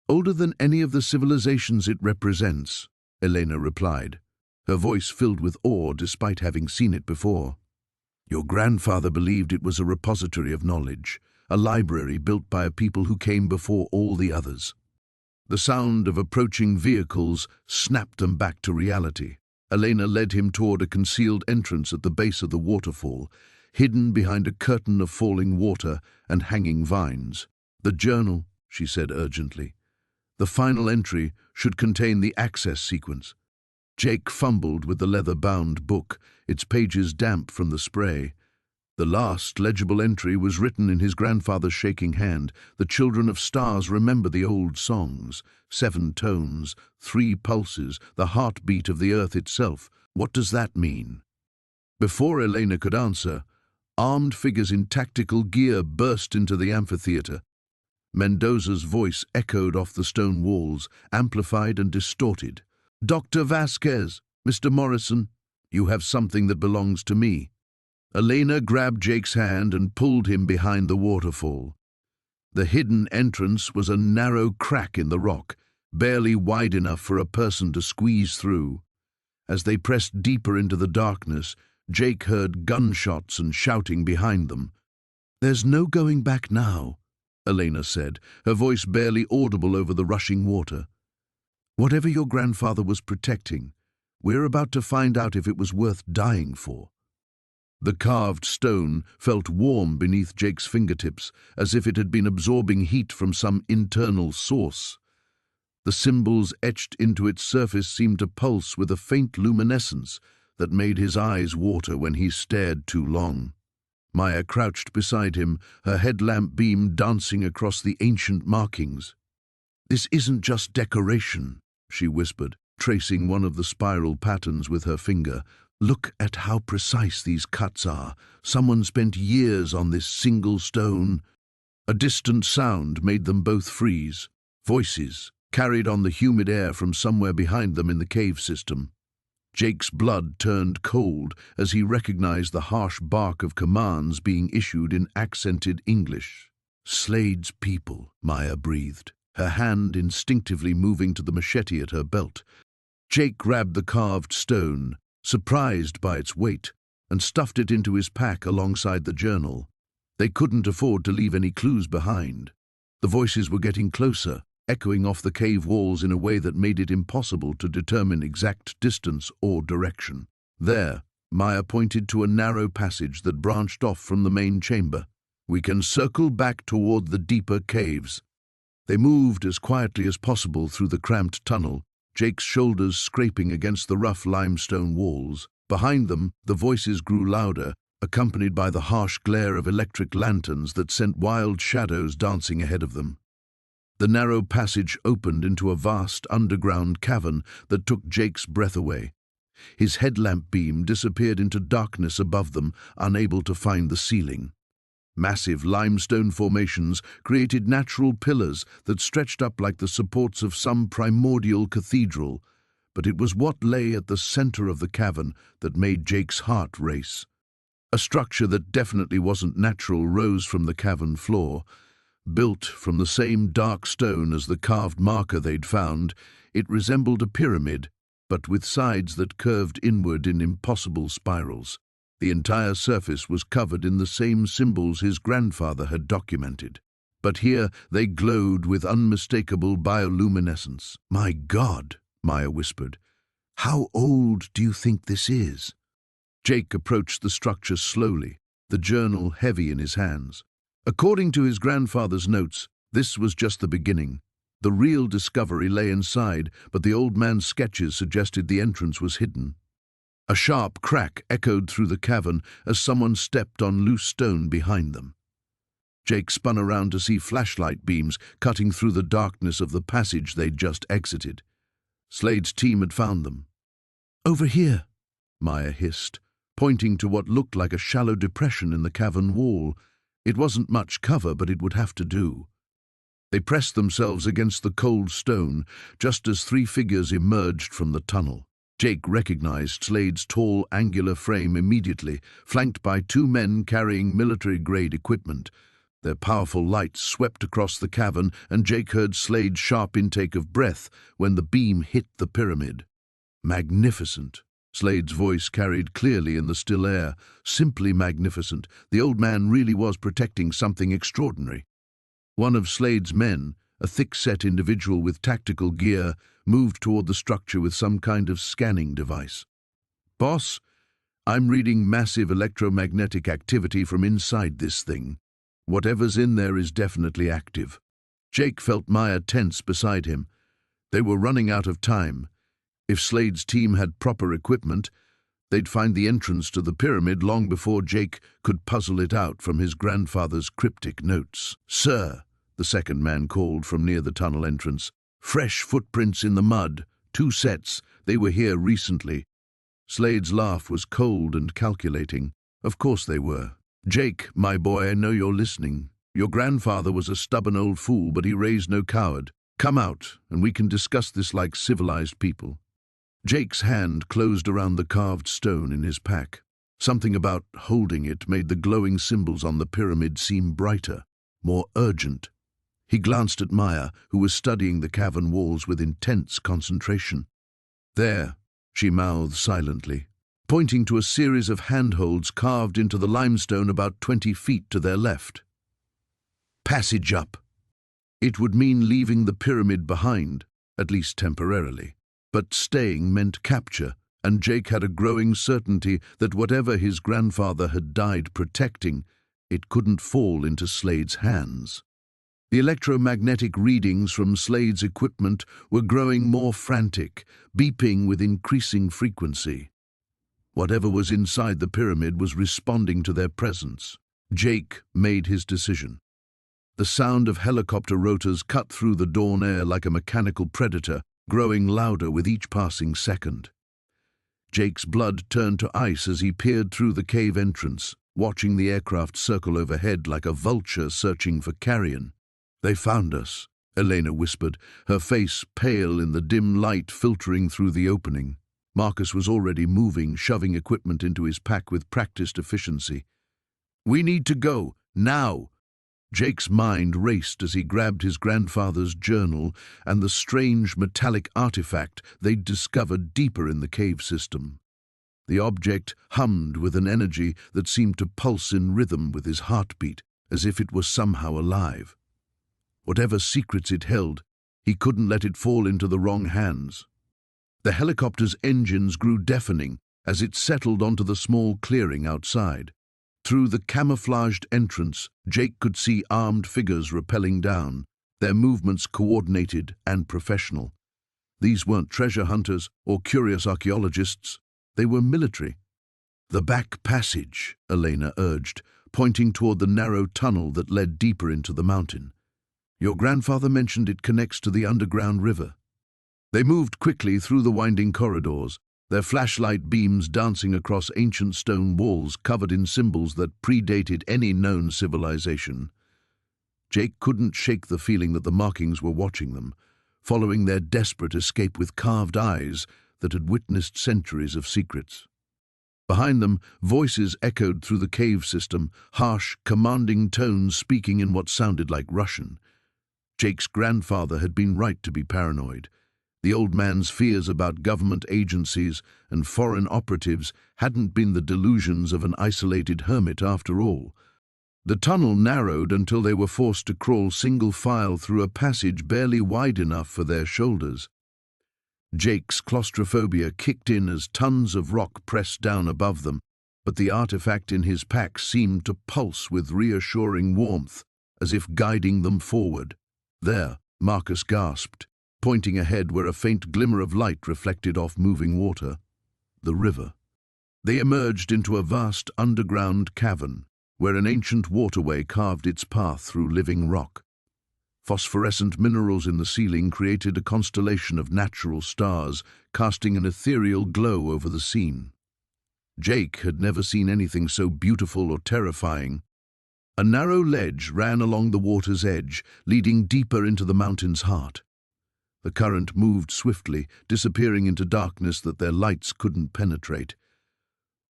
"Older than any of the civilizations it represents," Elena replied, her voice filled with awe despite having seen it before. "Your grandfather believed it was a repository of knowledge, a library built by a people who came before all the others." The sound of approaching vehicles snapped them back to reality. Elena led him toward a concealed entrance at the base of the waterfall, hidden behind a curtain of falling water and hanging vines. "The journal," she said urgently. "The final entry should contain the access sequence." Jake fumbled with the leather-bound book, its pages damp from the spray. The last legible entry was written in his grandfather's shaking hand. "The children of stars remember the old songs. 7 tones, 3 pulses, the heartbeat of the earth itself. What does that mean?" Before Elena could answer, armed figures in tactical gear burst into the amphitheater. Mendoza's voice echoed off the stone walls, amplified and distorted. "Dr. Vasquez, Mr. Morrison, you have something that belongs to me." Elena grabbed Jake's hand and pulled him behind the waterfall. The hidden entrance was a narrow crack in the rock, barely wide enough for a person to squeeze through. As they pressed deeper into the darkness, Jake heard gunshots and shouting behind them. "There's no going back now," Elena said, her voice barely audible over the rushing water. "Whatever your grandfather was protecting, we're about to find out if it was worth dying for." The carved stone felt warm beneath Jake's fingertips, as if it had been absorbing heat from some internal source. The symbols etched into its surface seemed to pulse with a faint luminescence that made his eyes water when he stared too long. Maya crouched beside him, her headlamp beam dancing across the ancient markings. "This isn't just decoration," she whispered, tracing one of the spiral patterns with her finger. "Look at how precise these cuts are. Someone spent years on this single stone." A distant sound made them both freeze. Voices carried on the humid air from somewhere behind them in the cave system. Jake's blood turned cold as he recognized the harsh bark of commands being issued in accented English. "Slade's people," Maya breathed, her hand instinctively moving to the machete at her belt. Jake grabbed the carved stone, surprised by its weight, and stuffed it into his pack alongside the journal. They couldn't afford to leave any clues behind. The voices were getting closer, echoing off the cave walls in a way that made it impossible to determine exact distance or direction. There, Maya pointed to a narrow passage that branched off from the main chamber. "We can circle back toward the deeper caves." They moved as quietly as possible through the cramped tunnel, Jake's shoulders scraping against the rough limestone walls. Behind them, the voices grew louder, accompanied by the harsh glare of electric lanterns that sent wild shadows dancing ahead of them. The narrow passage opened into a vast underground cavern that took Jake's breath away. His headlamp beam disappeared into darkness above them, unable to find the ceiling. Massive limestone formations created natural pillars that stretched up like the supports of some primordial cathedral, but it was what lay at the center of the cavern that made Jake's heart race. A structure that definitely wasn't natural rose from the cavern floor. Built from the same dark stone as the carved marker they'd found, it resembled a pyramid, but with sides that curved inward in impossible spirals. The entire surface was covered in the same symbols his grandfather had documented. But here they glowed with unmistakable bioluminescence. "My God," Maya whispered. "How old do you think this is?" Jake approached the structure slowly, the journal heavy in his hands. According to his grandfather's notes, this was just the beginning. The real discovery lay inside, but the old man's sketches suggested the entrance was hidden. A sharp crack echoed through the cavern as someone stepped on loose stone behind them. Jake spun around to see flashlight beams cutting through the darkness of the passage they'd just exited. Slade's team had found them. "Over here," Maya hissed, pointing to what looked like a shallow depression in the cavern wall. It wasn't much cover, but it would have to do. They pressed themselves against the cold stone just as three figures emerged from the tunnel. Jake recognized Slade's tall, angular frame immediately, flanked by two men carrying military-grade equipment. Their powerful lights swept across the cavern, and Jake heard Slade's sharp intake of breath when the beam hit the pyramid. "Magnificent," Slade's voice carried clearly in the still air. "Simply magnificent. The old man really was protecting something extraordinary." One of Slade's men, a thick-set individual with tactical gear, moved toward the structure with some kind of scanning device. "Boss, I'm reading massive electromagnetic activity from inside this thing. Whatever's in there is definitely active." Jake felt Maya tense beside him. They were running out of time. If Slade's team had proper equipment, they'd find the entrance to the pyramid long before Jake could puzzle it out from his grandfather's cryptic notes. "Sir," the second man called from near the tunnel entrance. "Fresh footprints in the mud. 2 sets. They were here recently." Slade's laugh was cold and calculating. "Of course they were. Jake, my boy, I know you're listening. Your grandfather was a stubborn old fool, but he raised no coward. Come out, and we can discuss this like civilized people." Jake's hand closed around the carved stone in his pack. Something about holding it made the glowing symbols on the pyramid seem brighter, more urgent. He glanced at Maya, who was studying the cavern walls with intense concentration. "There," she mouthed silently, pointing to a series of handholds carved into the limestone about 20 feet to their left. "Passage up." It would mean leaving the pyramid behind, at least temporarily. But staying meant capture, and Jake had a growing certainty that whatever his grandfather had died protecting, it couldn't fall into Slade's hands. The electromagnetic readings from Slade's equipment were growing more frantic, beeping with increasing frequency. Whatever was inside the pyramid was responding to their presence. Jake made his decision. The sound of helicopter rotors cut through the dawn air like a mechanical predator, growing louder with each passing second. Jake's blood turned to ice as he peered through the cave entrance, watching the aircraft circle overhead like a vulture searching for carrion. "They found us," Elena whispered, her face pale in the dim light filtering through the opening. Marcus was already moving, shoving equipment into his pack with practiced efficiency. "We need to go, now!" Jake's mind raced as he grabbed his grandfather's journal and the strange metallic artifact they'd discovered deeper in the cave system. The object hummed with an energy that seemed to pulse in rhythm with his heartbeat, as if it was somehow alive. Whatever secrets it held, he couldn't let it fall into the wrong hands. The helicopter's engines grew deafening as it settled onto the small clearing outside. Through the camouflaged entrance, Jake could see armed figures rappelling down, their movements coordinated and professional. These weren't treasure hunters or curious archaeologists. They were military. "The back passage," Elena urged, pointing toward the narrow tunnel that led deeper into the mountain. "Your grandfather mentioned it connects to the underground river." They moved quickly through the winding corridors, their flashlight beams dancing across ancient stone walls covered in symbols that predated any known civilization. Jake couldn't shake the feeling that the markings were watching them, following their desperate escape with carved eyes that had witnessed centuries of secrets. Behind them, voices echoed through the cave system, harsh, commanding tones speaking in what sounded like Russian. Jake's grandfather had been right to be paranoid. The old man's fears about government agencies and foreign operatives hadn't been the delusions of an isolated hermit after all. The tunnel narrowed until they were forced to crawl single file through a passage barely wide enough for their shoulders. Jake's claustrophobia kicked in as tons of rock pressed down above them, but the artifact in his pack seemed to pulse with reassuring warmth, as if guiding them forward. "There," Marcus gasped, pointing ahead where a faint glimmer of light reflected off moving water. The river. They emerged into a vast underground cavern, where an ancient waterway carved its path through living rock. Phosphorescent minerals in the ceiling created a constellation of natural stars, casting an ethereal glow over the scene. Jake had never seen anything so beautiful or terrifying. A narrow ledge ran along the water's edge, leading deeper into the mountain's heart. The current moved swiftly, disappearing into darkness that their lights couldn't penetrate.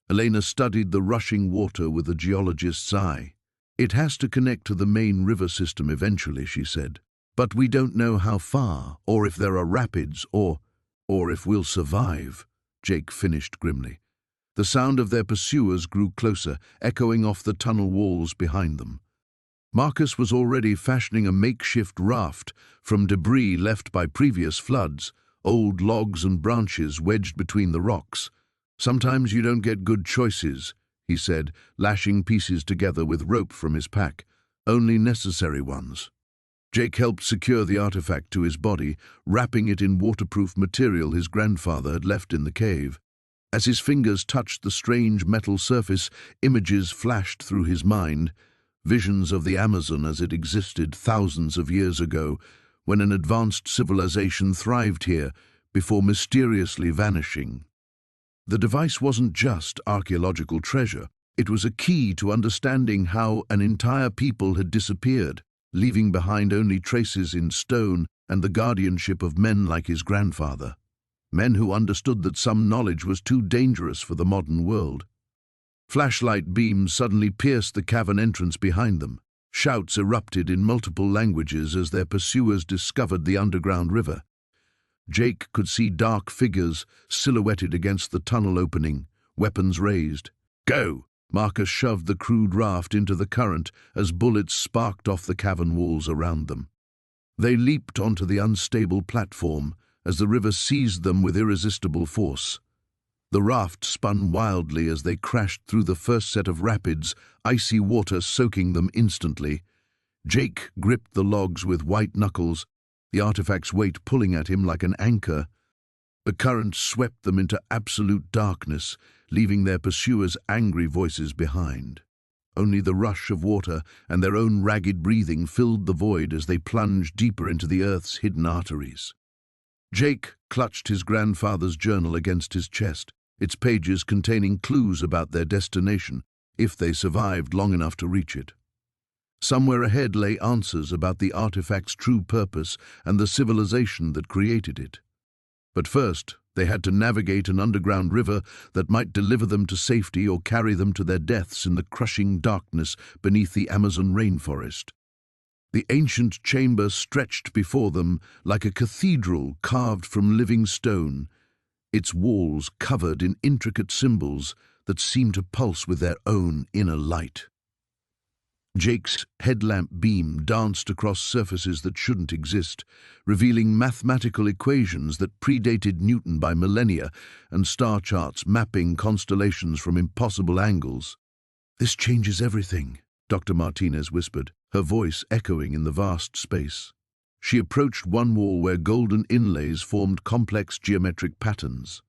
Elena studied the rushing water with a geologist's eye. "It has to connect to the main river system eventually," she said. "But we don't know how far, or if there are rapids, or if we'll survive," Jake finished grimly. The sound of their pursuers grew closer, echoing off the tunnel walls behind them. Marcus was already fashioning a makeshift raft from debris left by previous floods, old logs and branches wedged between the rocks. "Sometimes you don't get good choices," he said, lashing pieces together with rope from his pack, "only necessary ones." Jake helped secure the artifact to his body, wrapping it in waterproof material his grandfather had left in the cave. As his fingers touched the strange metal surface, images flashed through his mind, visions of the Amazon as it existed thousands of years ago, when an advanced civilization thrived here before mysteriously vanishing. The device wasn't just archaeological treasure. It was a key to understanding how an entire people had disappeared, leaving behind only traces in stone and the guardianship of men like his grandfather. Men who understood that some knowledge was too dangerous for the modern world. Flashlight beams suddenly pierced the cavern entrance behind them. Shouts erupted in multiple languages as their pursuers discovered the underground river. Jake could see dark figures silhouetted against the tunnel opening, weapons raised. "Go!" Marcus shoved the crude raft into the current as bullets sparked off the cavern walls around them. They leaped onto the unstable platform as the river seized them with irresistible force. The raft spun wildly as they crashed through the first set of rapids, icy water soaking them instantly. Jake gripped the logs with white knuckles, the artifact's weight pulling at him like an anchor. The current swept them into absolute darkness, leaving their pursuers' angry voices behind. Only the rush of water and their own ragged breathing filled the void as they plunged deeper into the earth's hidden arteries. Jake clutched his grandfather's journal against his chest, its pages containing clues about their destination, if they survived long enough to reach it. Somewhere ahead lay answers about the artifact's true purpose and the civilization that created it. But first, they had to navigate an underground river that might deliver them to safety or carry them to their deaths in the crushing darkness beneath the Amazon rainforest. The ancient chamber stretched before them like a cathedral carved from living stone, its walls covered in intricate symbols that seemed to pulse with their own inner light. Jake's headlamp beam danced across surfaces that shouldn't exist, revealing mathematical equations that predated Newton by millennia and star charts mapping constellations from impossible angles. "This changes everything," Dr. Martinez whispered, her voice echoing in the vast space. She approached one wall where golden inlays formed complex geometric patterns.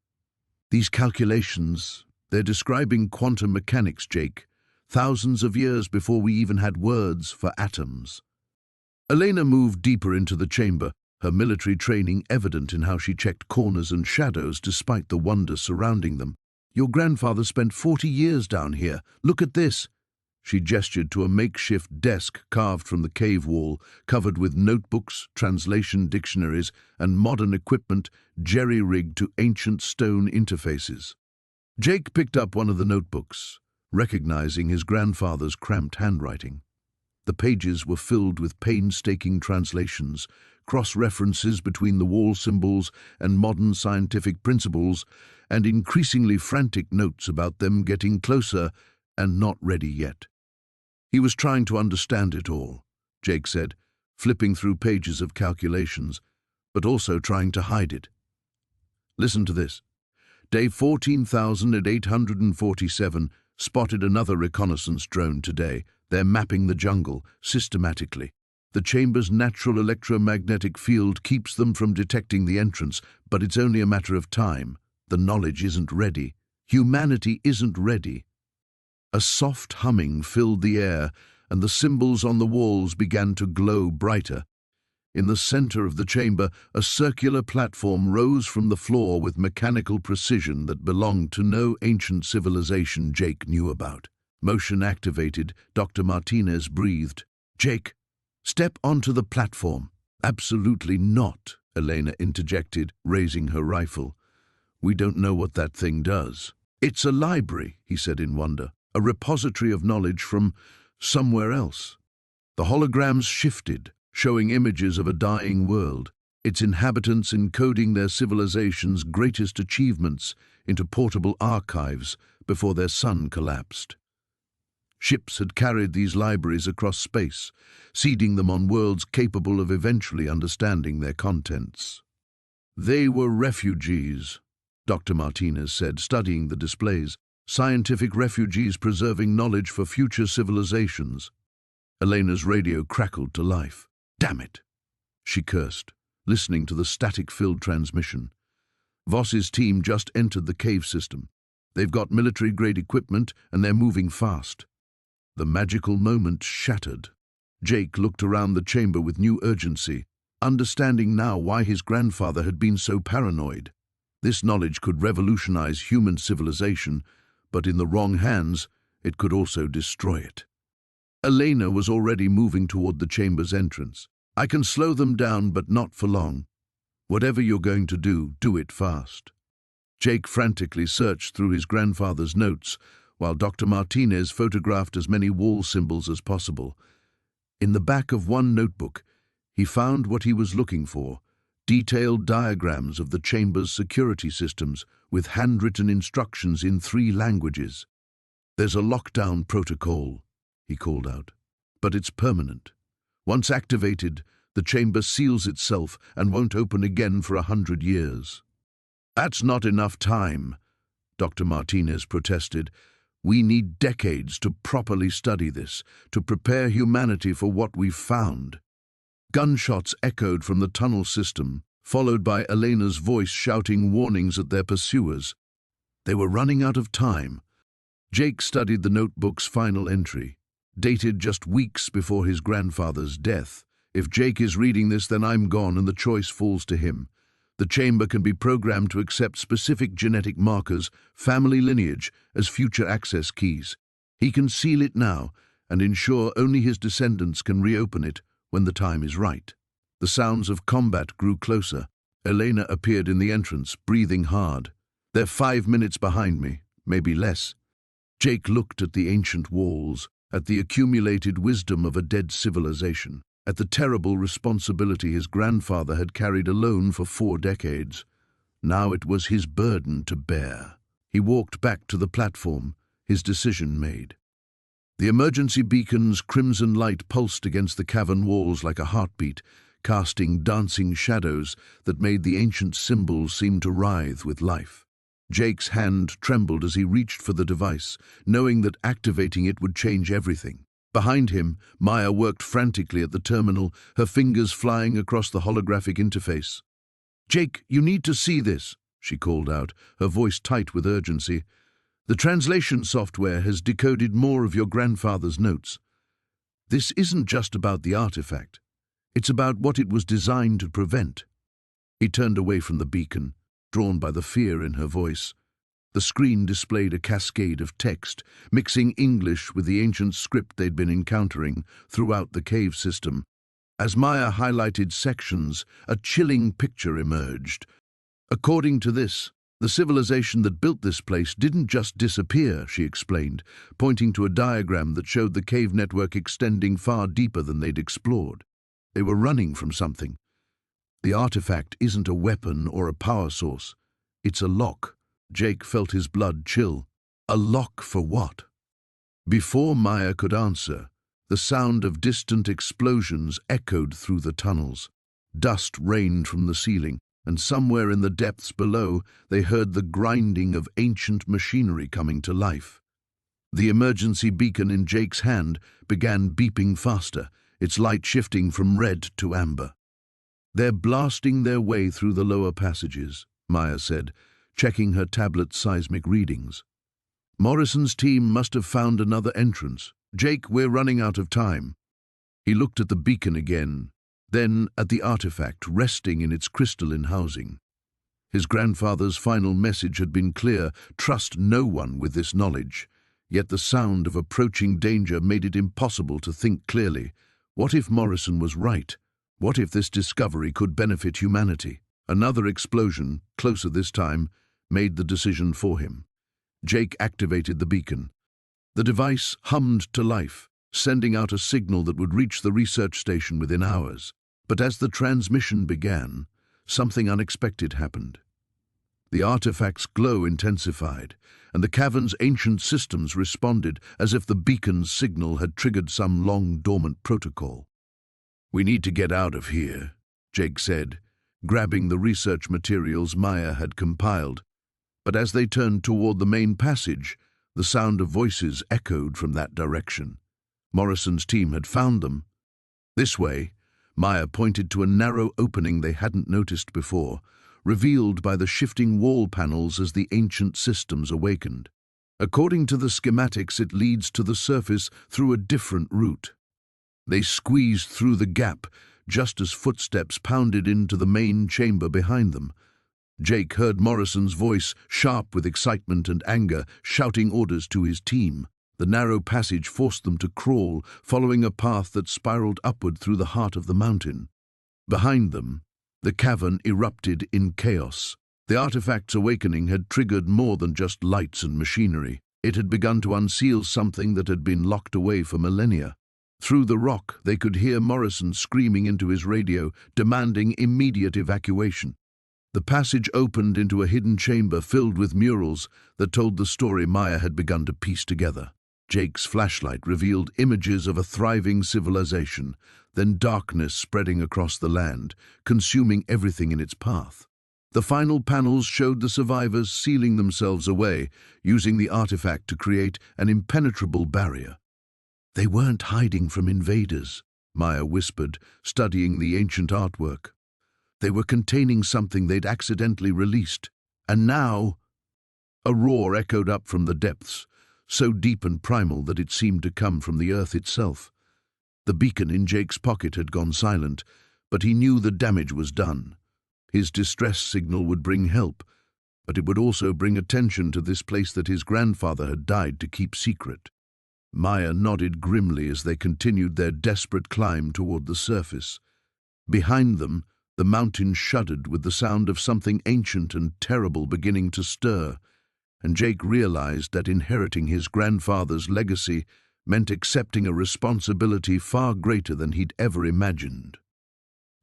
"These calculations, they're describing quantum mechanics, Jake, thousands of years before we even had words for atoms." Elena moved deeper into the chamber, her military training evident in how she checked corners and shadows despite the wonder surrounding them. "Your grandfather spent 40 years down here. Look at this." She gestured to a makeshift desk carved from the cave wall, covered with notebooks, translation dictionaries, and modern equipment jerry-rigged to ancient stone interfaces. Jake picked up one of the notebooks, recognizing his grandfather's cramped handwriting. The pages were filled with painstaking translations, cross-references between the wall symbols and modern scientific principles, and increasingly frantic notes about them getting closer and not ready yet. He was trying to understand it all, Jake said, flipping through pages of calculations, but also trying to hide it. "Listen to this. Day 14,847 spotted another reconnaissance drone today. They're mapping the jungle systematically. The chamber's natural electromagnetic field keeps them from detecting the entrance, but it's only a matter of time. The knowledge isn't ready. Humanity isn't ready." A soft humming filled the air, and the symbols on the walls began to glow brighter. In the center of the chamber, a circular platform rose from the floor with mechanical precision that belonged to no ancient civilization Jake knew about. Motion activated, Dr. Martinez breathed. "Jake, step onto the platform." "Absolutely not," Elena interjected, raising her rifle. "We don't know what that thing does." "It's a library," he said in wonder. "A repository of knowledge from somewhere else." The holograms shifted, showing images of a dying world, its inhabitants encoding their civilization's greatest achievements into portable archives before their sun collapsed. Ships had carried these libraries across space, seeding them on worlds capable of eventually understanding their contents. "They were refugees," Dr. Martinez said, studying the displays. "Scientific refugees preserving knowledge for future civilizations." Elena's radio crackled to life. "Damn it!" she cursed, listening to the static-filled transmission. "Voss's team just entered the cave system. They've got military-grade equipment and they're moving fast." The magical moment shattered. Jake looked around the chamber with new urgency, understanding now why his grandfather had been so paranoid. This knowledge could revolutionize human civilization, but in the wrong hands, it could also destroy it. Elena was already moving toward the chamber's entrance. "I can slow them down, but not for long. Whatever you're going to do it fast." Jake frantically searched through his grandfather's notes, while Dr. Martinez photographed as many wall symbols as possible. In the back of one notebook, he found what he was looking for: detailed diagrams of the chamber's security systems with handwritten instructions in 3 languages. "There's a lockdown protocol," he called out, "but it's permanent. Once activated, the chamber seals itself and won't open again for 100 years. "That's not enough time," Dr. Martinez protested. "We need decades to properly study this, to prepare humanity for what we've found." Gunshots echoed from the tunnel system, followed by Elena's voice shouting warnings at their pursuers. They were running out of time. Jake studied the notebook's final entry, dated just weeks before his grandfather's death. "If Jake is reading this, then I'm gone and the choice falls to him. The chamber can be programmed to accept specific genetic markers, family lineage, as future access keys. He can seal it now and ensure only his descendants can reopen it when the time is right." The sounds of combat grew closer. Elena appeared in the entrance, breathing hard. "They're 5 minutes behind me, maybe less." Jake looked at the ancient walls, at the accumulated wisdom of a dead civilization, at the terrible responsibility his grandfather had carried alone for 4 decades. Now it was his burden to bear. He walked back to the platform, his decision made. The emergency beacon's crimson light pulsed against the cavern walls like a heartbeat, casting dancing shadows that made the ancient symbols seem to writhe with life. Jake's hand trembled as he reached for the device, knowing that activating it would change everything. Behind him, Maya worked frantically at the terminal, her fingers flying across the holographic interface. "Jake, you need to see this," she called out, her voice tight with urgency. "The translation software has decoded more of your grandfather's notes. This isn't just about the artifact. It's about what it was designed to prevent. He turned away from the beacon, drawn by the fear in her voice. The screen displayed a cascade of text, mixing English with the ancient script they'd been encountering throughout the cave system. As Maya highlighted sections, a chilling picture emerged. According to this, the civilization that built this place didn't just disappear, she explained, pointing to a diagram that showed the cave network extending far deeper than they'd explored. They were running from something. The artifact isn't a weapon or a power source. It's a lock. Jake felt his blood chill. A lock for what? Before Maya could answer, the sound of distant explosions echoed through the tunnels. Dust rained from the ceiling, and somewhere in the depths below they heard the grinding of ancient machinery coming to life. The emergency beacon in Jake's hand began beeping faster, its light shifting from red to amber. "They're blasting their way through the lower passages," Maya said, checking her tablet's seismic readings. "Morrison's team must have found another entrance. Jake, we're running out of time." He looked at the beacon again, then at the artifact resting in its crystalline housing. His grandfather's final message had been clear: trust no one with this knowledge. Yet the sound of approaching danger made it impossible to think clearly. What if Morrison was right? What if this discovery could benefit humanity? Another explosion, closer this time, made the decision for him. Jake activated the beacon. The device hummed to life, sending out a signal that would reach the research station within hours. But as the transmission began, something unexpected happened. The artifact's glow intensified, and the cavern's ancient systems responded as if the beacon's signal had triggered some long-dormant protocol. "We need to get out of here," Jake said, grabbing the research materials Maya had compiled. But as they turned toward the main passage, the sound of voices echoed from that direction. Morrison's team had found them. "This way," Maya pointed to a narrow opening they hadn't noticed before, revealed by the shifting wall panels as the ancient systems awakened. "According to the schematics, it leads to the surface through a different route." They squeezed through the gap just as footsteps pounded into the main chamber behind them. Jake heard Morrison's voice, sharp with excitement and anger, shouting orders to his team. The narrow passage forced them to crawl, following a path that spiraled upward through the heart of the mountain. Behind them, the cavern erupted in chaos. The artifact's awakening had triggered more than just lights and machinery. It had begun to unseal something that had been locked away for millennia. Through the rock, they could hear Morrison screaming into his radio, demanding immediate evacuation. The passage opened into a hidden chamber filled with murals that told the story Maya had begun to piece together. Jake's flashlight revealed images of a thriving civilization, then darkness spreading across the land, consuming everything in its path. The final panels showed the survivors sealing themselves away, using the artifact to create an impenetrable barrier. "They weren't hiding from invaders," Maya whispered, studying the ancient artwork. "They were containing something they'd accidentally released. And now—" A roar echoed up from the depths, so deep and primal that it seemed to come from the earth itself. The beacon in Jake's pocket had gone silent, but he knew the damage was done. His distress signal would bring help, but it would also bring attention to this place that his grandfather had died to keep secret. Maya nodded grimly as they continued their desperate climb toward the surface. Behind them, the mountain shuddered with the sound of something ancient and terrible beginning to stir, and Jake realized that inheriting his grandfather's legacy meant accepting a responsibility far greater than he'd ever imagined.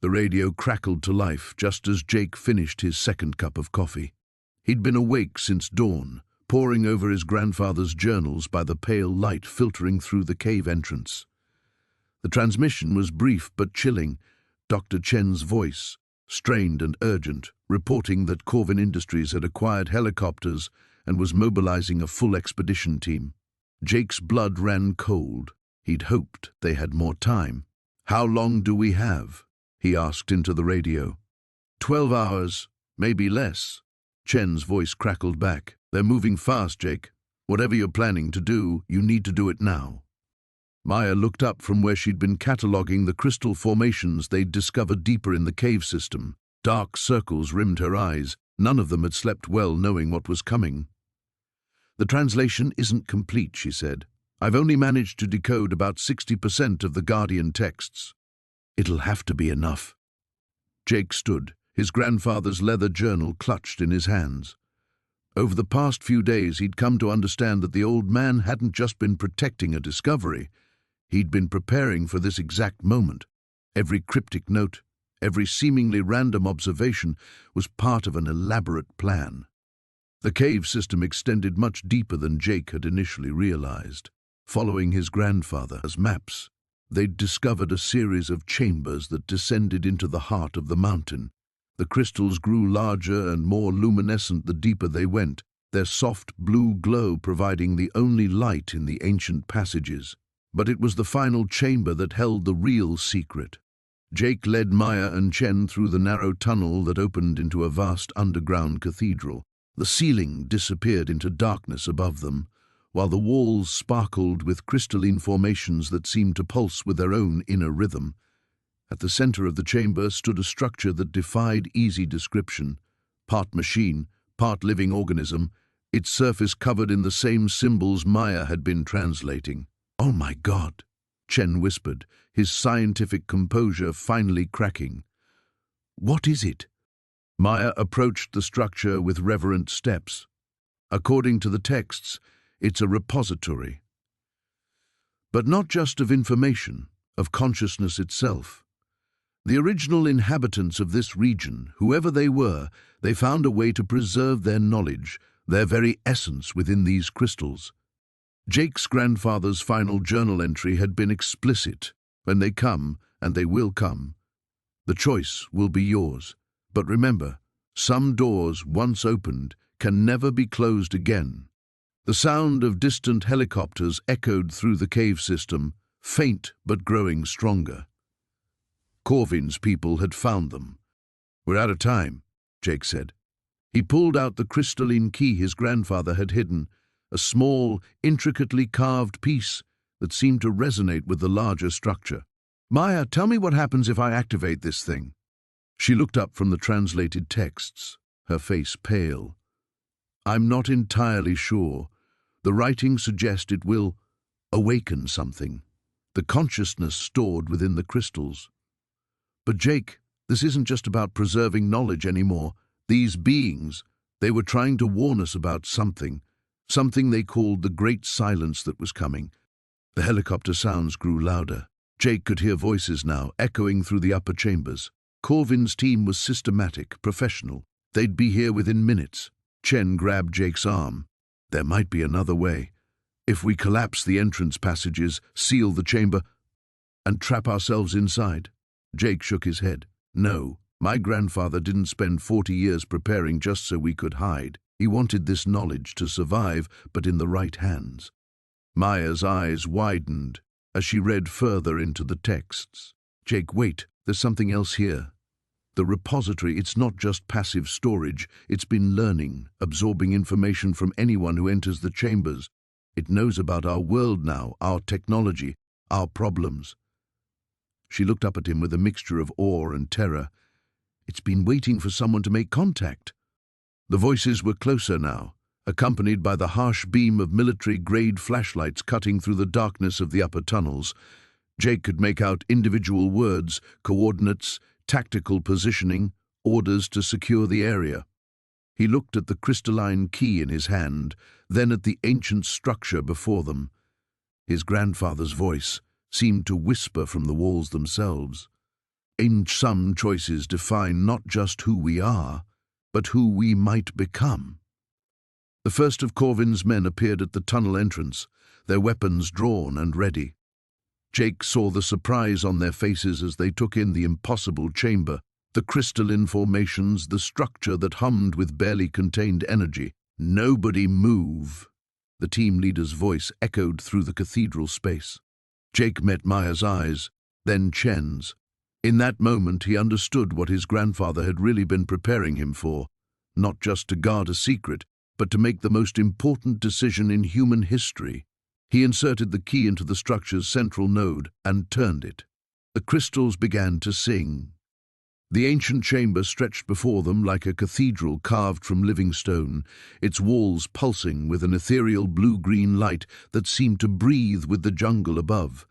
The radio crackled to life just as Jake finished his second cup of coffee. He'd been awake since dawn, poring over his grandfather's journals by the pale light filtering through the cave entrance. The transmission was brief but chilling. Dr. Chen's voice, strained and urgent, reporting that Corvin Industries had acquired helicopters and was mobilizing a full expedition team. Jake's blood ran cold. He'd hoped they had more time. "How long do we have?" he asked into the radio. 12 hours, maybe less." Chen's voice crackled back. "They're moving fast, Jake. Whatever you're planning to do, you need to do it now." Maya looked up from where she'd been cataloguing the crystal formations they'd discovered deeper in the cave system. Dark circles rimmed her eyes. None of them had slept well knowing what was coming. "The translation isn't complete," she said. "I've only managed to decode about 60% of the Guardian texts." "It'll have to be enough." Jake stood, his grandfather's leather journal clutched in his hands. Over the past few days, he'd come to understand that the old man hadn't just been protecting a discovery. He'd been preparing for this exact moment. Every cryptic note, every seemingly random observation was part of an elaborate plan. The cave system extended much deeper than Jake had initially realized. Following his grandfather's maps, they'd discovered a series of chambers that descended into the heart of the mountain. The crystals grew larger and more luminescent the deeper they went, their soft blue glow providing the only light in the ancient passages. But it was the final chamber that held the real secret. Jake led Maya and Chen through the narrow tunnel that opened into a vast underground cathedral. The ceiling disappeared into darkness above them, while the walls sparkled with crystalline formations that seemed to pulse with their own inner rhythm. At the center of the chamber stood a structure that defied easy description. Part machine, part living organism, its surface covered in the same symbols Maya had been translating. "Oh my God," Chen whispered, his scientific composure finally cracking. "What is it?" Maya approached the structure with reverent steps. According to the texts, it's a repository. But not just of information, of consciousness itself. The original inhabitants of this region, whoever they were, they found a way to preserve their knowledge, their very essence within these crystals. Jake's grandfather's final journal entry had been explicit. When they come, and they will come, the choice will be yours. But remember, some doors, once opened, can never be closed again. The sound of distant helicopters echoed through the cave system, faint but growing stronger. Corvin's people had found them. "We're out of time," Jake said. He pulled out the crystalline key his grandfather had hidden, a small, intricately carved piece that seemed to resonate with the larger structure. "Maya, tell me what happens if I activate this thing." She looked up from the translated texts, her face pale. "I'm not entirely sure. The writing suggests it will awaken something, the consciousness stored within the crystals. But Jake, this isn't just about preserving knowledge anymore. These beings, they were trying to warn us about something they called the Great Silence that was coming." The helicopter sounds grew louder. Jake could hear voices now, echoing through the upper chambers. Corvin's team was systematic, professional. They'd be here within minutes. Chen grabbed Jake's arm. "There might be another way. If we collapse the entrance passages, seal the chamber, and trap ourselves inside." Jake shook his head. "No, my grandfather didn't spend 40 years preparing just so we could hide. He wanted this knowledge to survive, but in the right hands." Maya's eyes widened as she read further into the texts. "Jake, wait, there's something else here. The repository, it's not just passive storage. It's been learning, absorbing information from anyone who enters the chambers. It knows about our world now, our technology, our problems." She looked up at him with a mixture of awe and terror. "It's been waiting for someone to make contact." The voices were closer now, accompanied by the harsh beam of military-grade flashlights cutting through the darkness of the upper tunnels. Jake could make out individual words, coordinates, tactical positioning, orders to secure the area. He looked at the crystalline key in his hand, then at the ancient structure before them. His grandfather's voice seemed to whisper from the walls themselves. "In some choices define not just who we are, but who we might become." The first of Corvin's men appeared at the tunnel entrance, their weapons drawn and ready. Jake saw the surprise on their faces as they took in the impossible chamber, the crystalline formations, the structure that hummed with barely contained energy. "Nobody move!" The team leader's voice echoed through the cathedral space. Jake met Maya's eyes, then Chen's. In that moment he understood what his grandfather had really been preparing him for, not just to guard a secret, but to make the most important decision in human history. He inserted the key into the structure's central node and turned it. The crystals began to sing. The ancient chamber stretched before them like a cathedral carved from living stone, its walls pulsing with an ethereal blue-green light that seemed to breathe with the jungle above.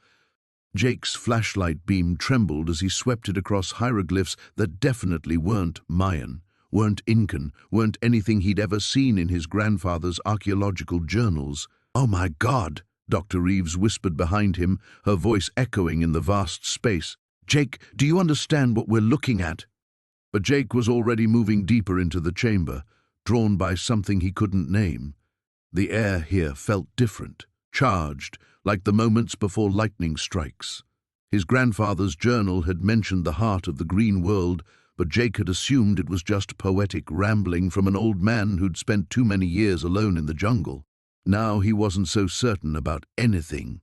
Jake's flashlight beam trembled as he swept it across hieroglyphs that definitely weren't Mayan, weren't Incan, weren't anything he'd ever seen in his grandfather's archaeological journals. "Oh my God," Dr. Reeves whispered behind him, her voice echoing in the vast space. "Jake, do you understand what we're looking at?" But Jake was already moving deeper into the chamber, drawn by something he couldn't name. The air here felt different, charged, like the moments before lightning strikes. His grandfather's journal had mentioned the heart of the green world, but Jake had assumed it was just poetic rambling from an old man who'd spent too many years alone in the jungle. Now he wasn't so certain about anything.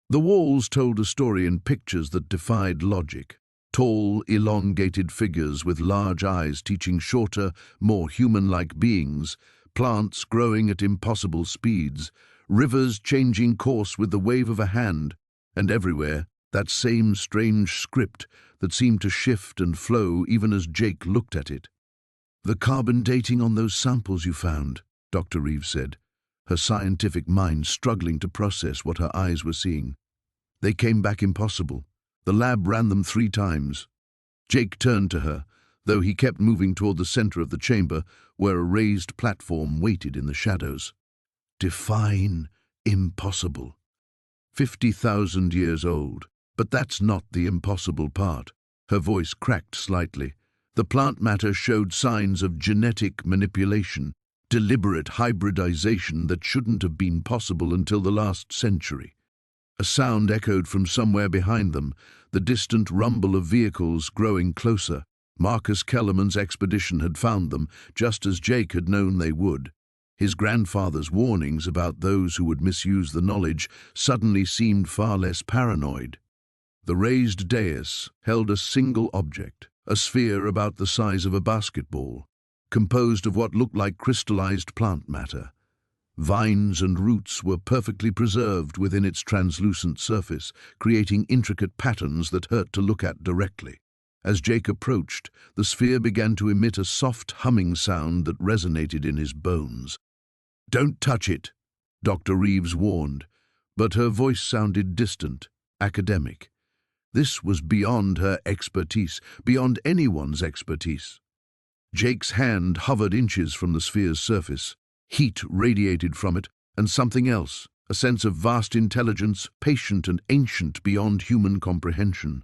The walls told a story in pictures that defied logic. Tall, elongated figures with large eyes teaching shorter, more human-like beings, plants growing at impossible speeds, rivers changing course with the wave of a hand, and everywhere that same strange script that seemed to shift and flow even as Jake looked at it. "The carbon dating on those samples you found," Dr. Reeves said, her scientific mind struggling to process what her eyes were seeing. "They came back impossible. The lab ran them 3 times. Jake turned to her, though he kept moving toward the center of the chamber, where a raised platform waited in the shadows. Define impossible. 50,000 years old. But that's not the impossible part. Her voice cracked slightly. The plant matter showed signs of genetic manipulation, deliberate hybridization that shouldn't have been possible until the last century. A sound echoed from somewhere behind them, the distant rumble of vehicles growing closer. Marcus Kellerman's expedition had found them, just as Jake had known they would. His grandfather's warnings about those who would misuse the knowledge suddenly seemed far less paranoid. The raised dais held a single object, a sphere about the size of a basketball, composed of what looked like crystallized plant matter. Vines and roots were perfectly preserved within its translucent surface, creating intricate patterns that hurt to look at directly. As Jake approached, the sphere began to emit a soft humming sound that resonated in his bones. "Don't touch it," Dr. Reeves warned, but her voice sounded distant, academic. This was beyond her expertise, beyond anyone's expertise. Jake's hand hovered inches from the sphere's surface. Heat radiated from it, and something else, a sense of vast intelligence, patient and ancient beyond human comprehension.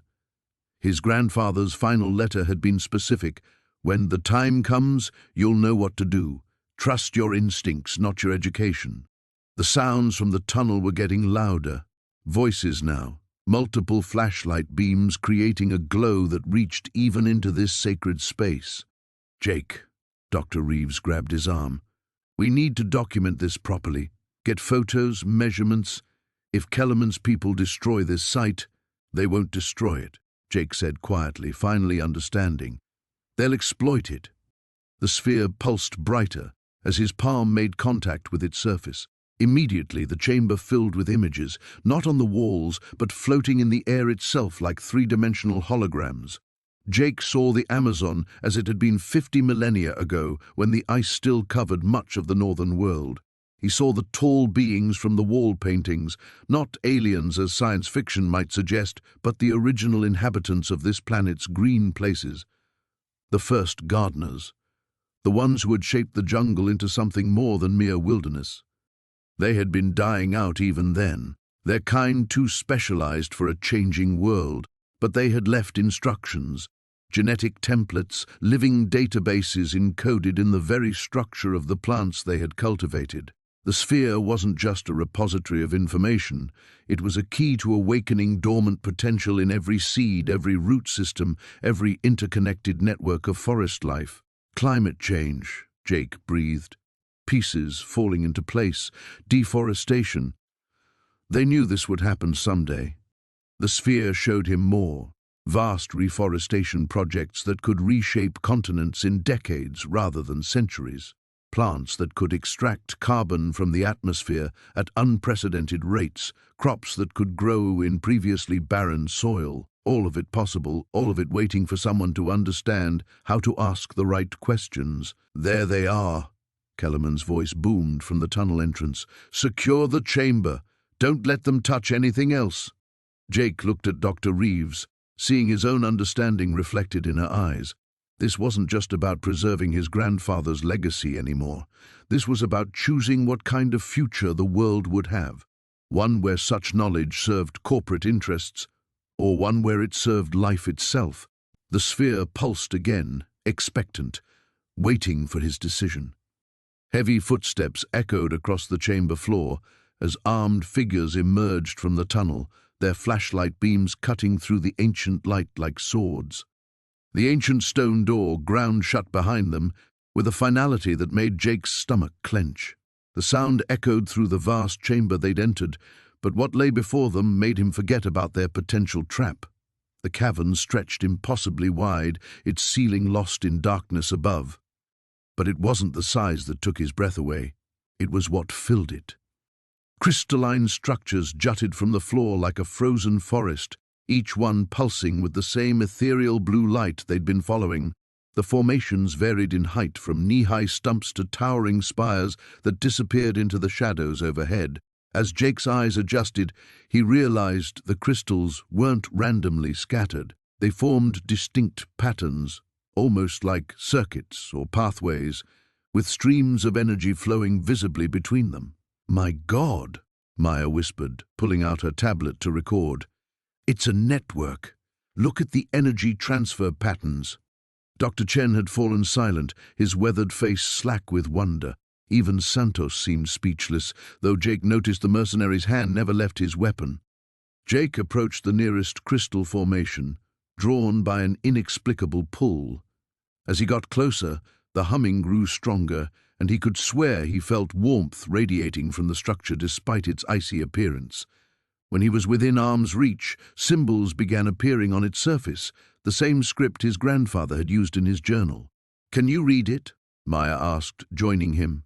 His grandfather's final letter had been specific. "When the time comes, you'll know what to do. Trust your instincts, not your education." The sounds from the tunnel were getting louder. Voices now, multiple flashlight beams creating a glow that reached even into this sacred space. "Jake," Dr. Reeves grabbed his arm. "We need to document this properly. Get photos, measurements. If Kellerman's people destroy this site, they won't destroy it," Jake said quietly, finally understanding. "They'll exploit it." The sphere pulsed brighter as his palm made contact with its surface. Immediately, the chamber filled with images, not on the walls, but floating in the air itself like 3-dimensional holograms. Jake saw the Amazon as it had been 50 millennia ago, when the ice still covered much of the northern world. He saw the tall beings from the wall paintings, not aliens as science fiction might suggest, but the original inhabitants of this planet's green places. The first gardeners. The ones who had shaped the jungle into something more than mere wilderness. They had been dying out even then, their kind too specialized for a changing world, but they had left instructions, genetic templates, living databases encoded in the very structure of the plants they had cultivated. The sphere wasn't just a repository of information, it was a key to awakening dormant potential in every seed, every root system, every interconnected network of forest life. "Climate change," Jake breathed. Pieces falling into place, deforestation. They knew this would happen someday. The sphere showed him more. Vast reforestation projects that could reshape continents in decades rather than centuries. Plants that could extract carbon from the atmosphere at unprecedented rates, crops that could grow in previously barren soil, all of it possible, all of it waiting for someone to understand how to ask the right questions. "There they are," Kellerman's voice boomed from the tunnel entrance. "Secure the chamber. Don't let them touch anything else." Jake looked at Dr. Reeves, seeing his own understanding reflected in her eyes. This wasn't just about preserving his grandfather's legacy anymore. This was about choosing what kind of future the world would have. One where such knowledge served corporate interests, or one where it served life itself. The sphere pulsed again, expectant, waiting for his decision. Heavy footsteps echoed across the chamber floor as armed figures emerged from the tunnel, their flashlight beams cutting through the ancient light like swords. The ancient stone door ground shut behind them with a finality that made Jake's stomach clench. The sound echoed through the vast chamber they'd entered, but what lay before them made him forget about their potential trap. The cavern stretched impossibly wide, its ceiling lost in darkness above. But it wasn't the size that took his breath away. It was what filled it. Crystalline structures jutted from the floor like a frozen forest, each one pulsing with the same ethereal blue light they'd been following. The formations varied in height from knee-high stumps to towering spires that disappeared into the shadows overhead. As Jake's eyes adjusted, he realized the crystals weren't randomly scattered. They formed distinct patterns, almost like circuits or pathways, with streams of energy flowing visibly between them. "My God," Maya whispered, pulling out her tablet to record. "It's a network. Look at the energy transfer patterns." Dr. Chen had fallen silent, his weathered face slack with wonder. Even Santos seemed speechless, though Jake noticed the mercenary's hand never left his weapon. Jake approached the nearest crystal formation, drawn by an inexplicable pull. As he got closer, the humming grew stronger, and he could swear he felt warmth radiating from the structure despite its icy appearance. When he was within arm's reach, symbols began appearing on its surface, the same script his grandfather had used in his journal. "Can you read it?" Maya asked, joining him.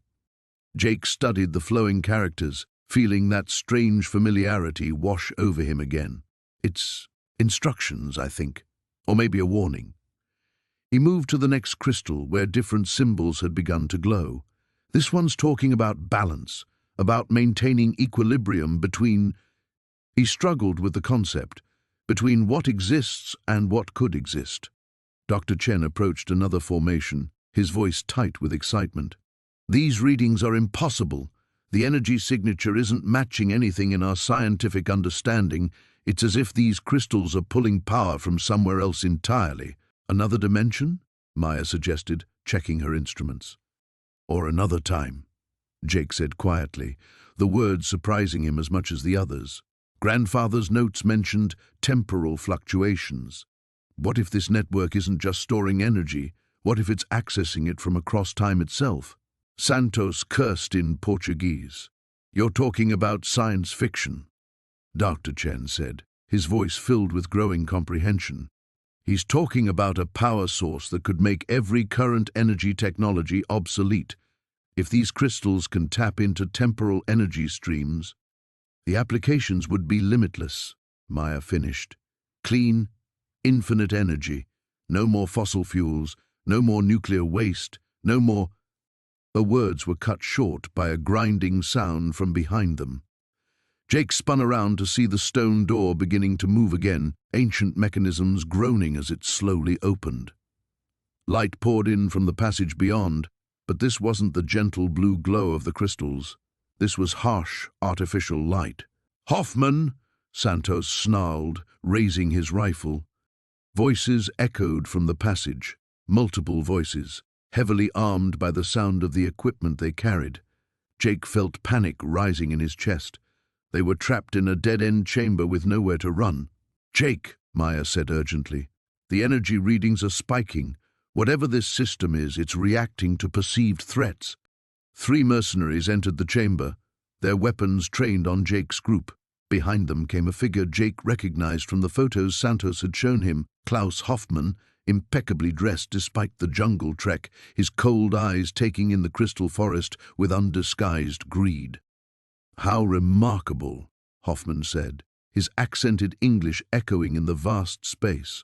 Jake studied the flowing characters, feeling that strange familiarity wash over him again. "It's instructions, I think, or maybe a warning." He moved to the next crystal, where different symbols had begun to glow. "This one's talking about balance, about maintaining equilibrium between..." He struggled with the concept, between what exists and what could exist. Dr. Chen approached another formation, his voice tight with excitement. "These readings are impossible. The energy signature isn't matching anything in our scientific understanding. It's as if these crystals are pulling power from somewhere else entirely." "Another dimension?" Maya suggested, checking her instruments. "Or another time," Jake said quietly, the words surprising him as much as the others. Grandfather's notes mentioned temporal fluctuations. What if this network isn't just storing energy? What if it's accessing it from across time itself? Santos cursed in Portuguese. "You're talking about science fiction," Dr. Chen said, his voice filled with growing comprehension. "He's talking about a power source that could make every current energy technology obsolete. If these crystals can tap into temporal energy streams, the applications would be limitless," Maya finished. "Clean, infinite energy. No more fossil fuels, no more nuclear waste, no more..." Her words were cut short by a grinding sound from behind them. Jake spun around to see the stone door beginning to move again, ancient mechanisms groaning as it slowly opened. Light poured in from the passage beyond, but this wasn't the gentle blue glow of the crystals. This was harsh, artificial light. "Hoffman!" Santos snarled, raising his rifle. Voices echoed from the passage, multiple voices, heavily armed by the sound of the equipment they carried. Jake felt panic rising in his chest. They were trapped in a dead-end chamber with nowhere to run. "Jake," Maya said urgently, "the energy readings are spiking. Whatever this system is, it's reacting to perceived threats." 3 mercenaries entered the chamber, their weapons trained on Jake's group. Behind them came a figure Jake recognized from the photos Santos had shown him, Klaus Hoffman, impeccably dressed despite the jungle trek, his cold eyes taking in the crystal forest with undisguised greed. "How remarkable," Hoffman said, his accented English echoing in the vast space.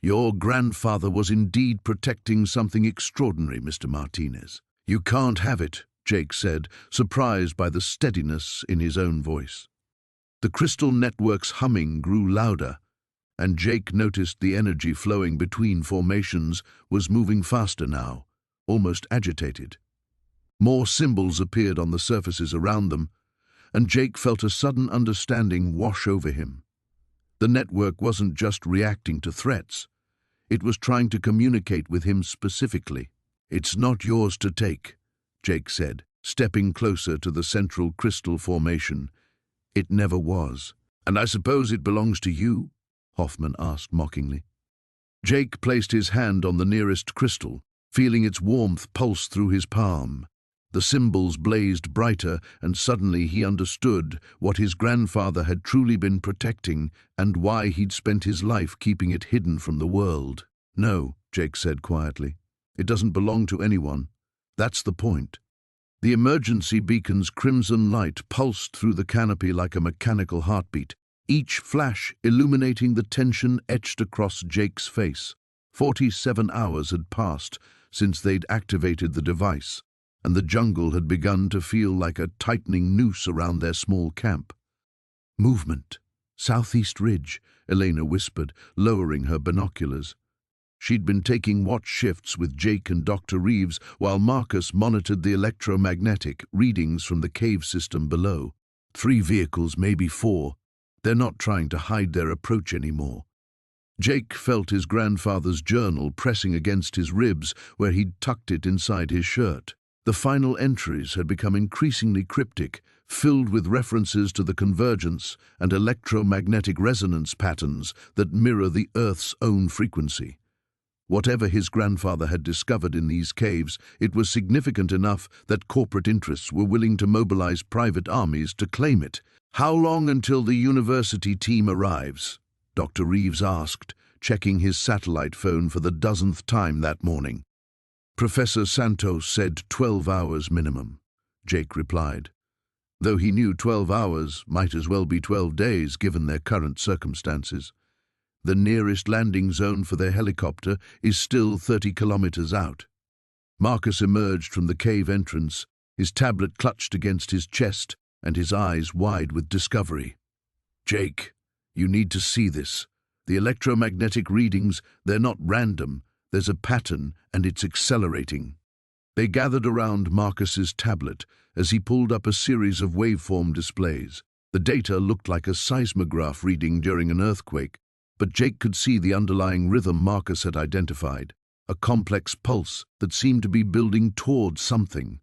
"Your grandfather was indeed protecting something extraordinary, Mr. Martinez." "You can't have it," Jake said, surprised by the steadiness in his own voice. The crystal network's humming grew louder, and Jake noticed the energy flowing between formations was moving faster now, almost agitated. More symbols appeared on the surfaces around them, and Jake felt a sudden understanding wash over him. The network wasn't just reacting to threats, it was trying to communicate with him specifically. "It's not yours to take," Jake said, stepping closer to the central crystal formation. "It never was." "And I suppose it belongs to you?" Hoffman asked mockingly. Jake placed his hand on the nearest crystal, feeling its warmth pulse through his palm. The symbols blazed brighter, and suddenly he understood what his grandfather had truly been protecting and why he'd spent his life keeping it hidden from the world. "No," Jake said quietly. "It doesn't belong to anyone. That's the point." The emergency beacon's crimson light pulsed through the canopy like a mechanical heartbeat, each flash illuminating the tension etched across Jake's face. 47 hours had passed since they'd activated the device, and the jungle had begun to feel like a tightening noose around their small camp. "Movement. Southeast ridge," Elena whispered, lowering her binoculars. She'd been taking watch shifts with Jake and Dr. Reeves while Marcus monitored the electromagnetic readings from the cave system below. 3 vehicles, maybe 4. They're not trying to hide their approach anymore. Jake felt his grandfather's journal pressing against his ribs where he'd tucked it inside his shirt. The final entries had become increasingly cryptic, filled with references to the convergence and electromagnetic resonance patterns that mirror the Earth's own frequency. Whatever his grandfather had discovered in these caves, it was significant enough that corporate interests were willing to mobilize private armies to claim it. "How long until the university team arrives?" Dr. Reeves asked, checking his satellite phone for the 10th time that morning. "Professor Santos said 12 hours minimum," Jake replied, though he knew 12 hours might as well be 12 days given their current circumstances. The nearest landing zone for their helicopter is still 30 kilometers out. Marcus emerged from the cave entrance, his tablet clutched against his chest and his eyes wide with discovery. "Jake, you need to see this. The electromagnetic readings, they're not random. There's a pattern, and it's accelerating." They gathered around Marcus's tablet as he pulled up a series of waveform displays. The data looked like a seismograph reading during an earthquake, but Jake could see the underlying rhythm Marcus had identified, a complex pulse that seemed to be building toward something.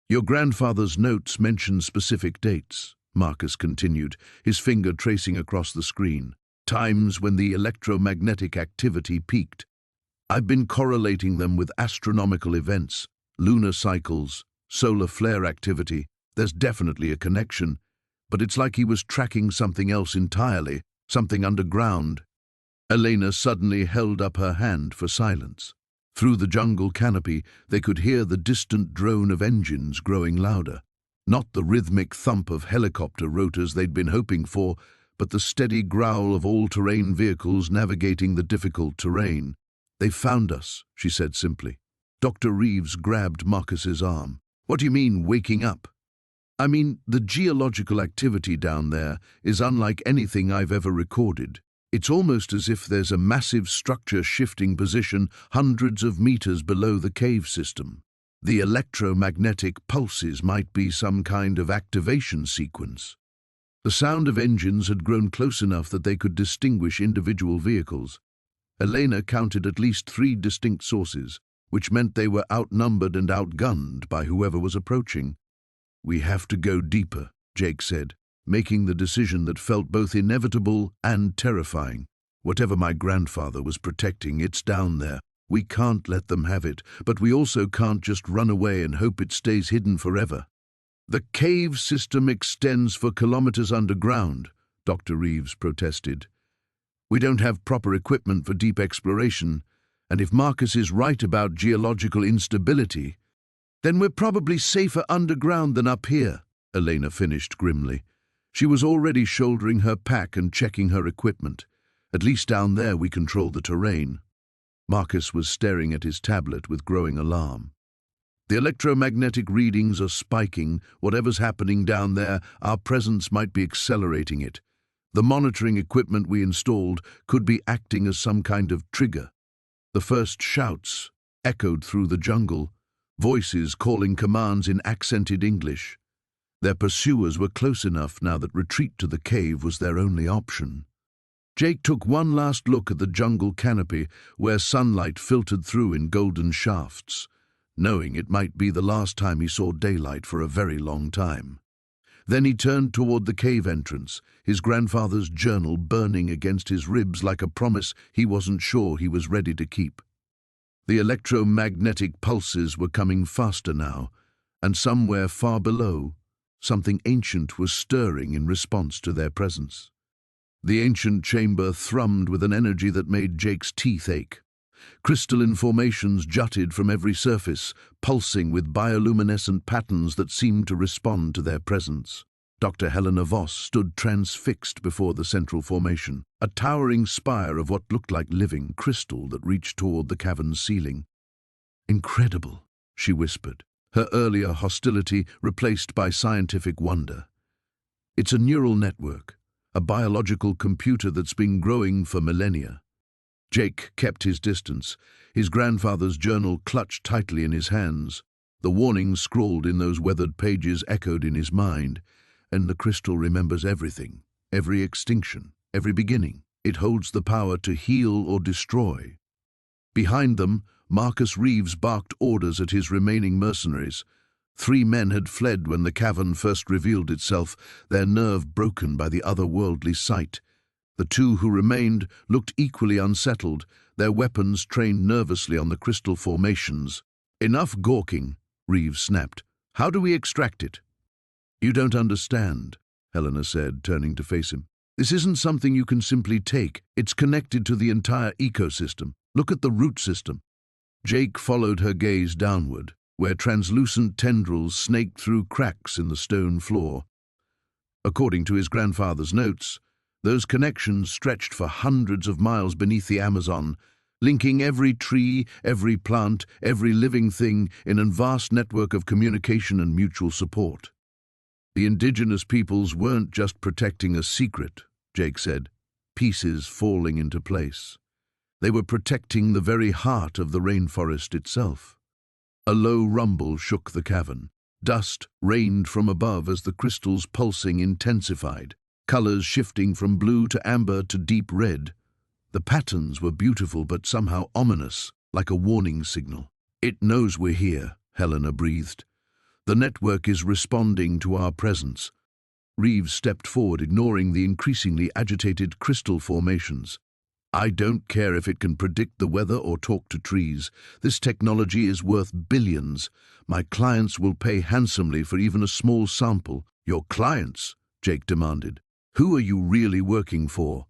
"Your grandfather's notes mention specific dates," Marcus continued, his finger tracing across the screen. "Times when the electromagnetic activity peaked. I've been correlating them with astronomical events, lunar cycles, solar flare activity. There's definitely a connection, but it's like he was tracking something else entirely, something underground." Elena suddenly held up her hand for silence. Through the jungle canopy, they could hear the distant drone of engines growing louder. Not the rhythmic thump of helicopter rotors they'd been hoping for, but the steady growl of all-terrain vehicles navigating the difficult terrain. "They've found us," she said simply. Dr. Reeves grabbed Marcus's arm. "What do you mean, waking up?" "I mean, the geological activity down there is unlike anything I've ever recorded. It's almost as if there's a massive structure shifting position hundreds of meters below the cave system. The electromagnetic pulses might be some kind of activation sequence." The sound of engines had grown close enough that they could distinguish individual vehicles. Elena counted at least 3 distinct sources, which meant they were outnumbered and outgunned by whoever was approaching. "We have to go deeper," Jake said, making the decision that felt both inevitable and terrifying. "Whatever my grandfather was protecting, it's down there. We can't let them have it, but we also can't just run away and hope it stays hidden forever." "The cave system extends for kilometers underground," Dr. Reeves protested. We don't have proper equipment for deep exploration, and if Marcus is right about geological instability, then we're probably safer underground than up here, Elena finished grimly. She was already shouldering her pack and checking her equipment. At least down there we control the terrain. Marcus was staring at his tablet with growing alarm. The electromagnetic readings are spiking. Whatever's happening down there, our presence might be accelerating it. The monitoring equipment we installed could be acting as some kind of trigger. The first shouts echoed through the jungle, voices calling commands in accented English. Their pursuers were close enough now that retreat to the cave was their only option. Jake took one last look at the jungle canopy where sunlight filtered through in golden shafts, knowing it might be the last time he saw daylight for a very long time. Then he turned toward the cave entrance, his grandfather's journal burning against his ribs like a promise he wasn't sure he was ready to keep. The electromagnetic pulses were coming faster now, and somewhere far below, something ancient was stirring in response to their presence. The ancient chamber thrummed with an energy that made Jake's teeth ache. Crystalline formations jutted from every surface, pulsing with bioluminescent patterns that seemed to respond to their presence. Dr. Helena Voss stood transfixed before the central formation, a towering spire of what looked like living crystal that reached toward the cavern's ceiling. "Incredible," she whispered, her earlier hostility replaced by scientific wonder. "It's a neural network, a biological computer that's been growing for millennia." Jake kept his distance, his grandfather's journal clutched tightly in his hands. The warnings scrawled in those weathered pages echoed in his mind, and the crystal remembers everything, every extinction, every beginning. It holds the power to heal or destroy. Behind them, Marcus Reeves barked orders at his remaining mercenaries. 3 men had fled when the cavern first revealed itself, their nerve broken by the otherworldly sight. The 2 who remained looked equally unsettled, their weapons trained nervously on the crystal formations. "Enough gawking," Reeves snapped. "How do we extract it?" "You don't understand," Helena said, turning to face him. "This isn't something you can simply take. It's connected to the entire ecosystem. Look at the root system." Jake followed her gaze downward, where translucent tendrils snaked through cracks in the stone floor. According to his grandfather's notes, those connections stretched for hundreds of miles beneath the Amazon, linking every tree, every plant, every living thing in a vast network of communication and mutual support. "The indigenous peoples weren't just protecting a secret," Jake said, pieces falling into place. "They were protecting the very heart of the rainforest itself." A low rumble shook the cavern. Dust rained from above as the crystal's pulsing intensified, colors shifting from blue to amber to deep red. The patterns were beautiful but somehow ominous, like a warning signal. "It knows we're here," Helena breathed. "The network is responding to our presence." Reeves stepped forward, ignoring the increasingly agitated crystal formations. "I don't care if it can predict the weather or talk to trees. This technology is worth billions. My clients will pay handsomely for even a small sample." "Your clients?" Jake demanded. "Who are you really working for?"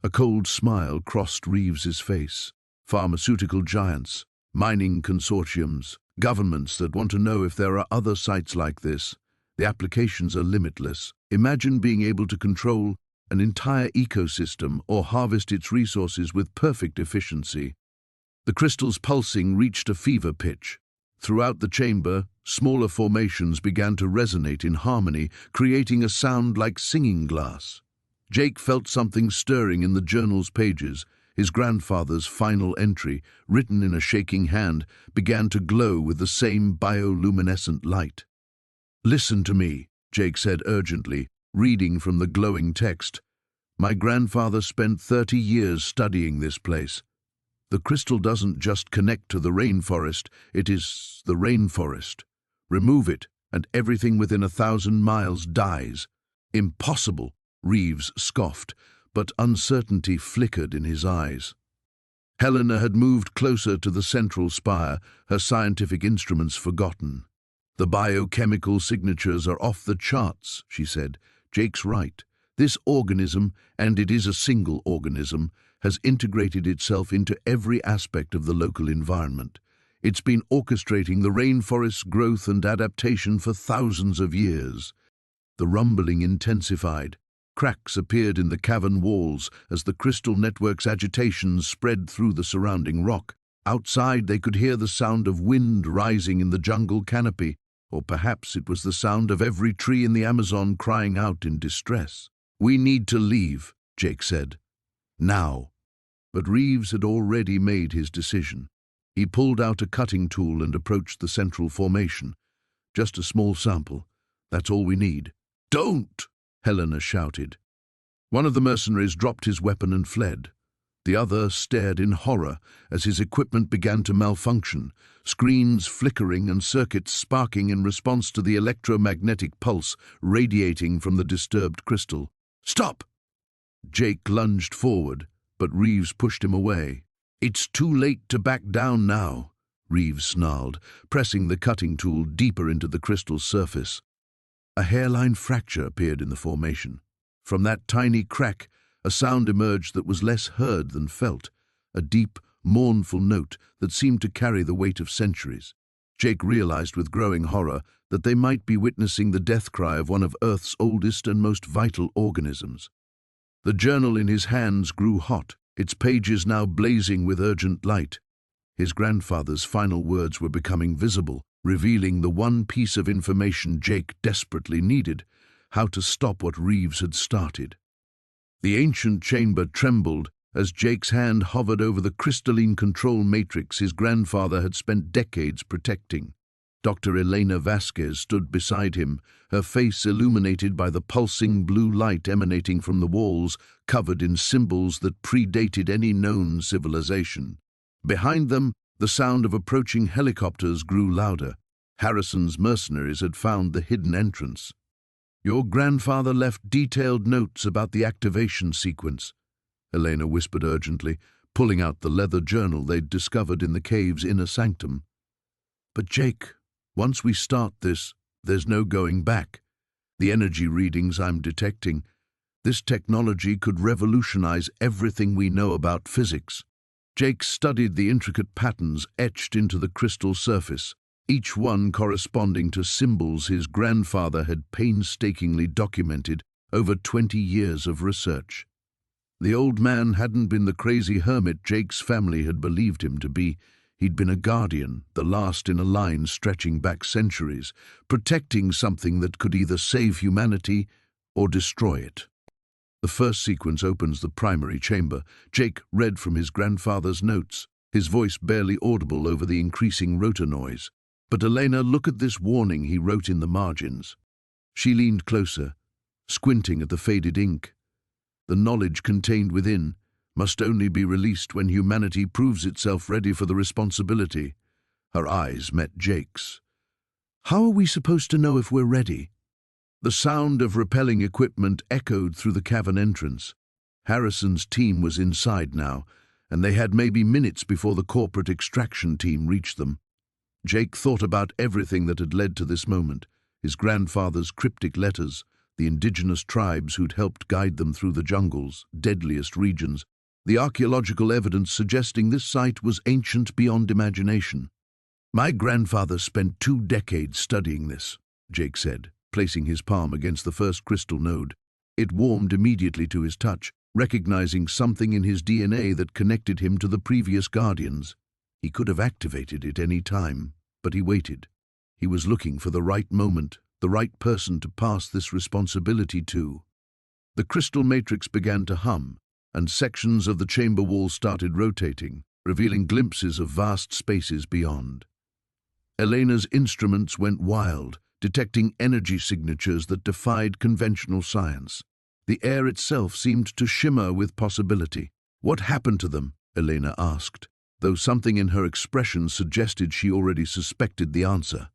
A cold smile crossed Reeves's face. "Pharmaceutical giants, mining consortiums, governments that want to know if there are other sites like this. The applications are limitless. Imagine being able to control an entire ecosystem or harvest its resources with perfect efficiency." The crystal's pulsing reached a fever pitch. Throughout the chamber, smaller formations began to resonate in harmony, creating a sound like singing glass. Jake felt something stirring in the journal's pages. His grandfather's final entry, written in a shaking hand, began to glow with the same bioluminescent light. "Listen to me," Jake said urgently, reading from the glowing text. "My grandfather spent 30 years studying this place. The crystal doesn't just connect to the rainforest, it is the rainforest. Remove it, and everything within 1,000 miles dies." "Impossible," Reeves scoffed, but uncertainty flickered in his eyes. Helena had moved closer to the central spire, her scientific instruments forgotten. "The biochemical signatures are off the charts," she said. "Jake's right. This organism, and it is a single organism, has integrated itself into every aspect of the local environment. It's been orchestrating the rainforest's growth and adaptation for thousands of years. The rumbling intensified. Cracks appeared in the cavern walls as the crystal network's agitations spread through the surrounding rock. Outside, they could hear the sound of wind rising in the jungle canopy, or perhaps it was the sound of every tree in the Amazon crying out in distress. "We need to leave," Jake said. "Now." But Reeves had already made his decision. He pulled out a cutting tool and approached the central formation. "Just a small sample. That's all we need." "Don't!" Helena shouted. One of the mercenaries dropped his weapon and fled. The other stared in horror as his equipment began to malfunction, screens flickering and circuits sparking in response to the electromagnetic pulse radiating from the disturbed crystal. "Stop!" Jake lunged forward, but Reeves pushed him away. "It's too late to back down now," Reeves snarled, pressing the cutting tool deeper into the crystal's surface. A hairline fracture appeared in the formation. From that tiny crack, a sound emerged that was less heard than felt, a deep, mournful note that seemed to carry the weight of centuries. Jake realized with growing horror that they might be witnessing the death cry of one of Earth's oldest and most vital organisms. The journal in his hands grew hot, its pages now blazing with urgent light. His grandfather's final words were becoming visible, revealing the one piece of information Jake desperately needed: how to stop what Reeves had started. The ancient chamber trembled as Jake's hand hovered over the crystalline control matrix his grandfather had spent decades protecting. Dr. Elena Vasquez stood beside him, her face illuminated by the pulsing blue light emanating from the walls, covered in symbols that predated any known civilization. Behind them, the sound of approaching helicopters grew louder. Harrison's mercenaries had found the hidden entrance. "Your grandfather left detailed notes about the activation sequence," Elena whispered urgently, pulling out the leather journal they'd discovered in the cave's inner sanctum. "But Jake, once we start this, there's no going back. The energy readings I'm detecting, this technology could revolutionize everything we know about physics." Jake studied the intricate patterns etched into the crystal surface, each one corresponding to symbols his grandfather had painstakingly documented over 20 years of research. The old man hadn't been the crazy hermit Jake's family had believed him to be. He'd been a guardian, the last in a line stretching back centuries, protecting something that could either save humanity or destroy it. The first sequence opens the primary chamber. Jake read from his grandfather's notes, his voice barely audible over the increasing rotor noise. "But Elena, look at this warning he wrote in the margins." She leaned closer, squinting at the faded ink. "The knowledge contained within must only be released when humanity proves itself ready for the responsibility." Her eyes met Jake's. "How are we supposed to know if we're ready?" The sound of repelling equipment echoed through the cavern entrance. Harrison's team was inside now, and they had maybe minutes before the corporate extraction team reached them. Jake thought about everything that had led to this moment: his grandfather's cryptic letters, the indigenous tribes who'd helped guide them through the jungle's deadliest regions, the archaeological evidence suggesting this site was ancient beyond imagination. "My grandfather spent 2 decades studying this," Jake said, placing his palm against the first crystal node. It warmed immediately to his touch, recognizing something in his DNA that connected him to the previous guardians. He could have activated it any time, but he waited. He was looking for the right moment, the right person to pass this responsibility to. The crystal matrix began to hum, and sections of the chamber wall started rotating, revealing glimpses of vast spaces beyond. Elena's instruments went wild, detecting energy signatures that defied conventional science. The air itself seemed to shimmer with possibility. "What happened to them?" Elena asked, though something in her expression suggested she already suspected the answer.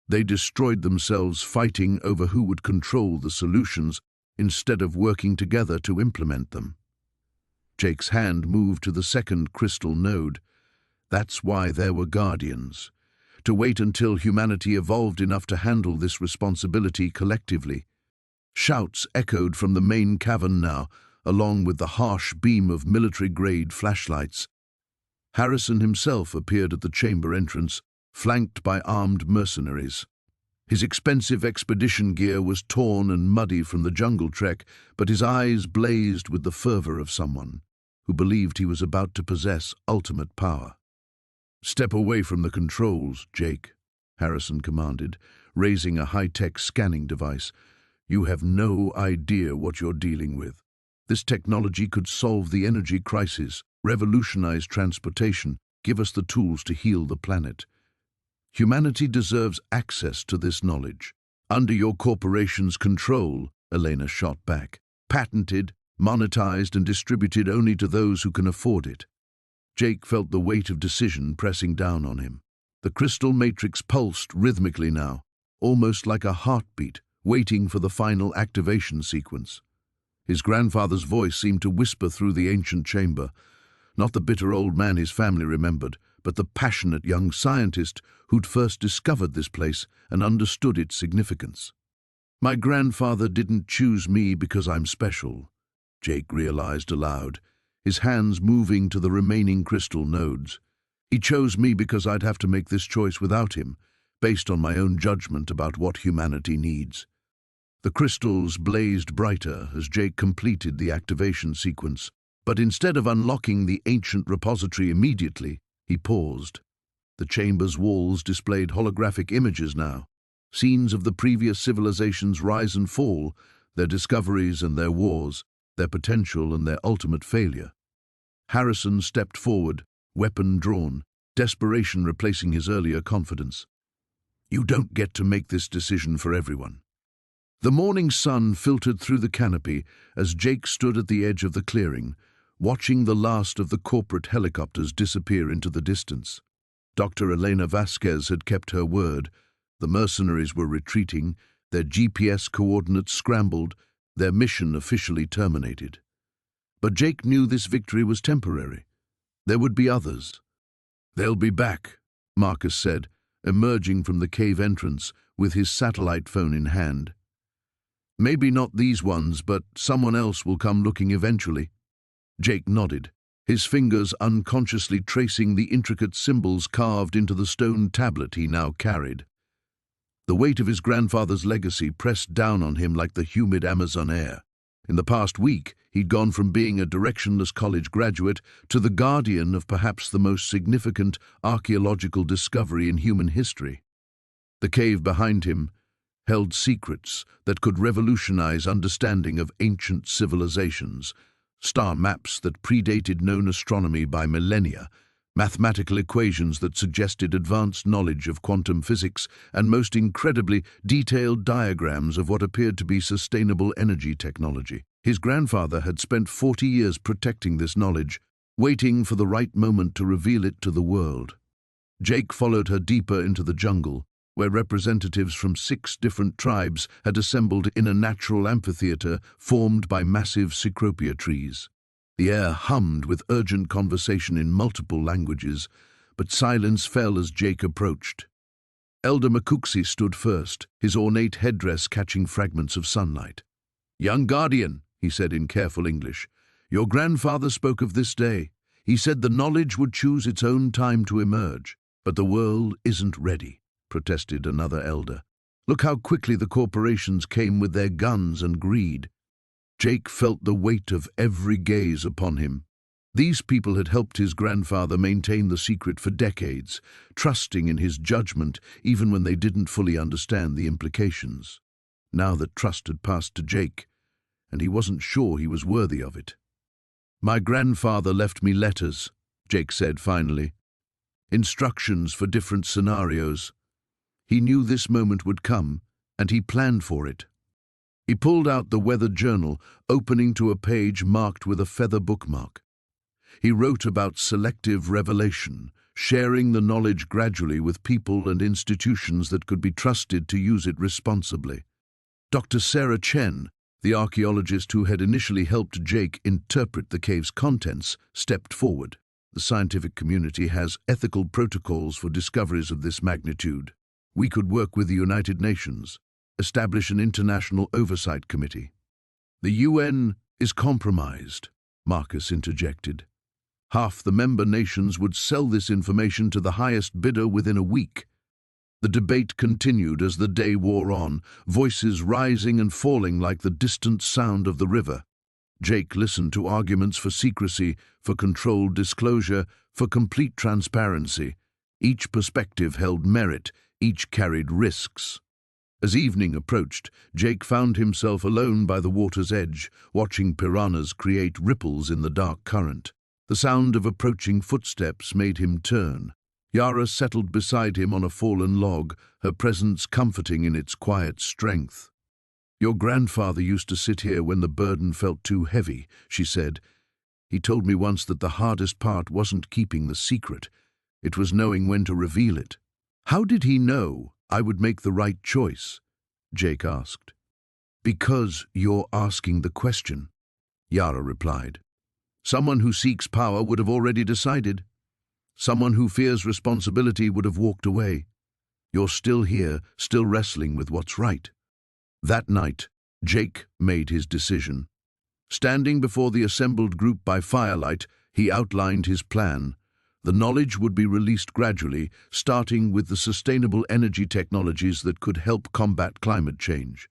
"They destroyed themselves fighting over who would control the solutions instead of working together to implement them." Jake's hand moved to the second crystal node. "That's why there were guardians. To wait until humanity evolved enough to handle this responsibility collectively." Shouts echoed from the main cavern now, along with the harsh beam of military-grade flashlights. Harrison himself appeared at the chamber entrance, flanked by armed mercenaries. His expensive expedition gear was torn and muddy from the jungle trek, but his eyes blazed with the fervor of someone who believed he was about to possess ultimate power. "Step away from the controls, Jake," Harrison commanded, raising a high-tech scanning device. "You have no idea what you're dealing with. This technology could solve the energy crisis, revolutionize transportation, give us the tools to heal the planet. Humanity deserves access to this knowledge. Under your corporation's control," Elena shot back. "Patented, monetized, and distributed only to those who can afford it." Jake felt the weight of decision pressing down on him. The crystal matrix pulsed rhythmically now, almost like a heartbeat, waiting for the final activation sequence. His grandfather's voice seemed to whisper through the ancient chamber, not the bitter old man his family remembered, but the passionate young scientist who'd first discovered this place and understood its significance. "My grandfather didn't choose me because I'm special," Jake realized aloud, his hands moving to the remaining crystal nodes. "He chose me because I'd have to make this choice without him, based on my own judgment about what humanity needs." The crystals blazed brighter as Jake completed the activation sequence, but instead of unlocking the ancient repository immediately, he paused. The chamber's walls displayed holographic images now, scenes of the previous civilization's rise and fall, their discoveries and their wars, their potential and their ultimate failure. Harrison stepped forward, weapon drawn, desperation replacing his earlier confidence. "You don't get to make this decision for everyone." The morning sun filtered through the canopy as Jake stood at the edge of the clearing, watching the last of the corporate helicopters disappear into the distance. Dr. Elena Vasquez had kept her word. The mercenaries were retreating, their GPS coordinates scrambled, their mission officially terminated. But Jake knew this victory was temporary. There would be others. "They'll be back," Marcus said, emerging from the cave entrance with his satellite phone in hand. "Maybe not these ones, but someone else will come looking eventually." Jake nodded, his fingers unconsciously tracing the intricate symbols carved into the stone tablet he now carried. The weight of his grandfather's legacy pressed down on him like the humid Amazon air. In the past week, he'd gone from being a directionless college graduate to the guardian of perhaps the most significant archaeological discovery in human history. The cave behind him held secrets that could revolutionize understanding of ancient civilizations, star maps that predated known astronomy by millennia, mathematical equations that suggested advanced knowledge of quantum physics, and most incredibly, detailed diagrams of what appeared to be sustainable energy technology. His grandfather had spent 40 years protecting this knowledge, waiting for the right moment to reveal it to the world. Jake followed her deeper into the jungle, where representatives from 6 different tribes had assembled in a natural amphitheater formed by massive cecropia trees. The air hummed with urgent conversation in multiple languages, but silence fell as Jake approached. Elder Makuxi stood first, his ornate headdress catching fragments of sunlight. "Young guardian," he said in careful English, "your grandfather spoke of this day. He said the knowledge would choose its own time to emerge, but the world isn't ready," protested another elder. "Look how quickly the corporations came with their guns and greed." Jake felt the weight of every gaze upon him. These people had helped his grandfather maintain the secret for decades, trusting in his judgment even when they didn't fully understand the implications. Now that trust had passed to Jake, and he wasn't sure he was worthy of it. "My grandfather left me letters," Jake said finally. "Instructions for different scenarios. He knew this moment would come, and he planned for it." He pulled out the weather journal, opening to a page marked with a feather bookmark. He wrote about selective revelation, sharing the knowledge gradually with people and institutions that could be trusted to use it responsibly. Dr. Sarah Chen, the archaeologist who had initially helped Jake interpret the cave's contents, stepped forward. "The scientific community has ethical protocols for discoveries of this magnitude. We could work with the United Nations, establish an international oversight committee. The UN is compromised, Marcus interjected. Half the member nations would sell this information to the highest bidder within a week. The debate continued as the day wore on, voices rising and falling like the distant sound of the river. Jake listened to arguments for secrecy, for controlled disclosure, for complete transparency. Each perspective held merit, each carried risks. As evening approached, Jake found himself alone by the water's edge, watching piranhas create ripples in the dark current. The sound of approaching footsteps made him turn. Yara settled beside him on a fallen log, her presence comforting in its quiet strength. "Your grandfather used to sit here when the burden felt too heavy," she said. "He told me once that the hardest part wasn't keeping the secret. It was knowing when to reveal it." "How did he know I would make the right choice?" Jake asked. "Because you're asking the question," Yara replied. "Someone who seeks power would have already decided. Someone who fears responsibility would have walked away. You're still here, still wrestling with what's right." That night, Jake made his decision. Standing before the assembled group by firelight, he outlined his plan. The knowledge would be released gradually, starting with the sustainable energy technologies that could help combat climate change.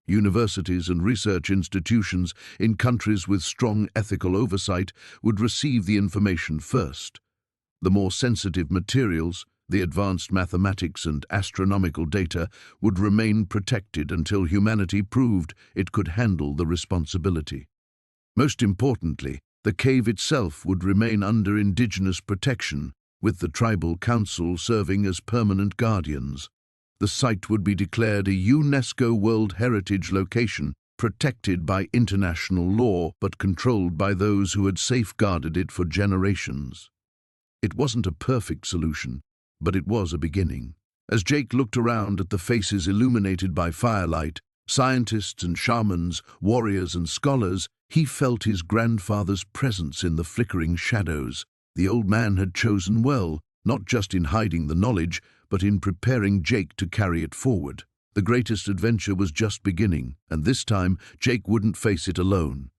Universities and research institutions in countries with strong ethical oversight would receive the information first. The more sensitive materials, the advanced mathematics and astronomical data, would remain protected until humanity proved it could handle the responsibility. Most importantly, the cave itself would remain under indigenous protection, with the tribal council serving as permanent guardians. The site would be declared a UNESCO World Heritage location, protected by international law but controlled by those who had safeguarded it for generations. It wasn't a perfect solution, but it was a beginning. As Jake looked around at the faces illuminated by firelight, scientists and shamans, warriors and scholars, he felt his grandfather's presence in the flickering shadows. The old man had chosen well, not just in hiding the knowledge, but in preparing Jake to carry it forward. The greatest adventure was just beginning, and this time Jake wouldn't face it alone.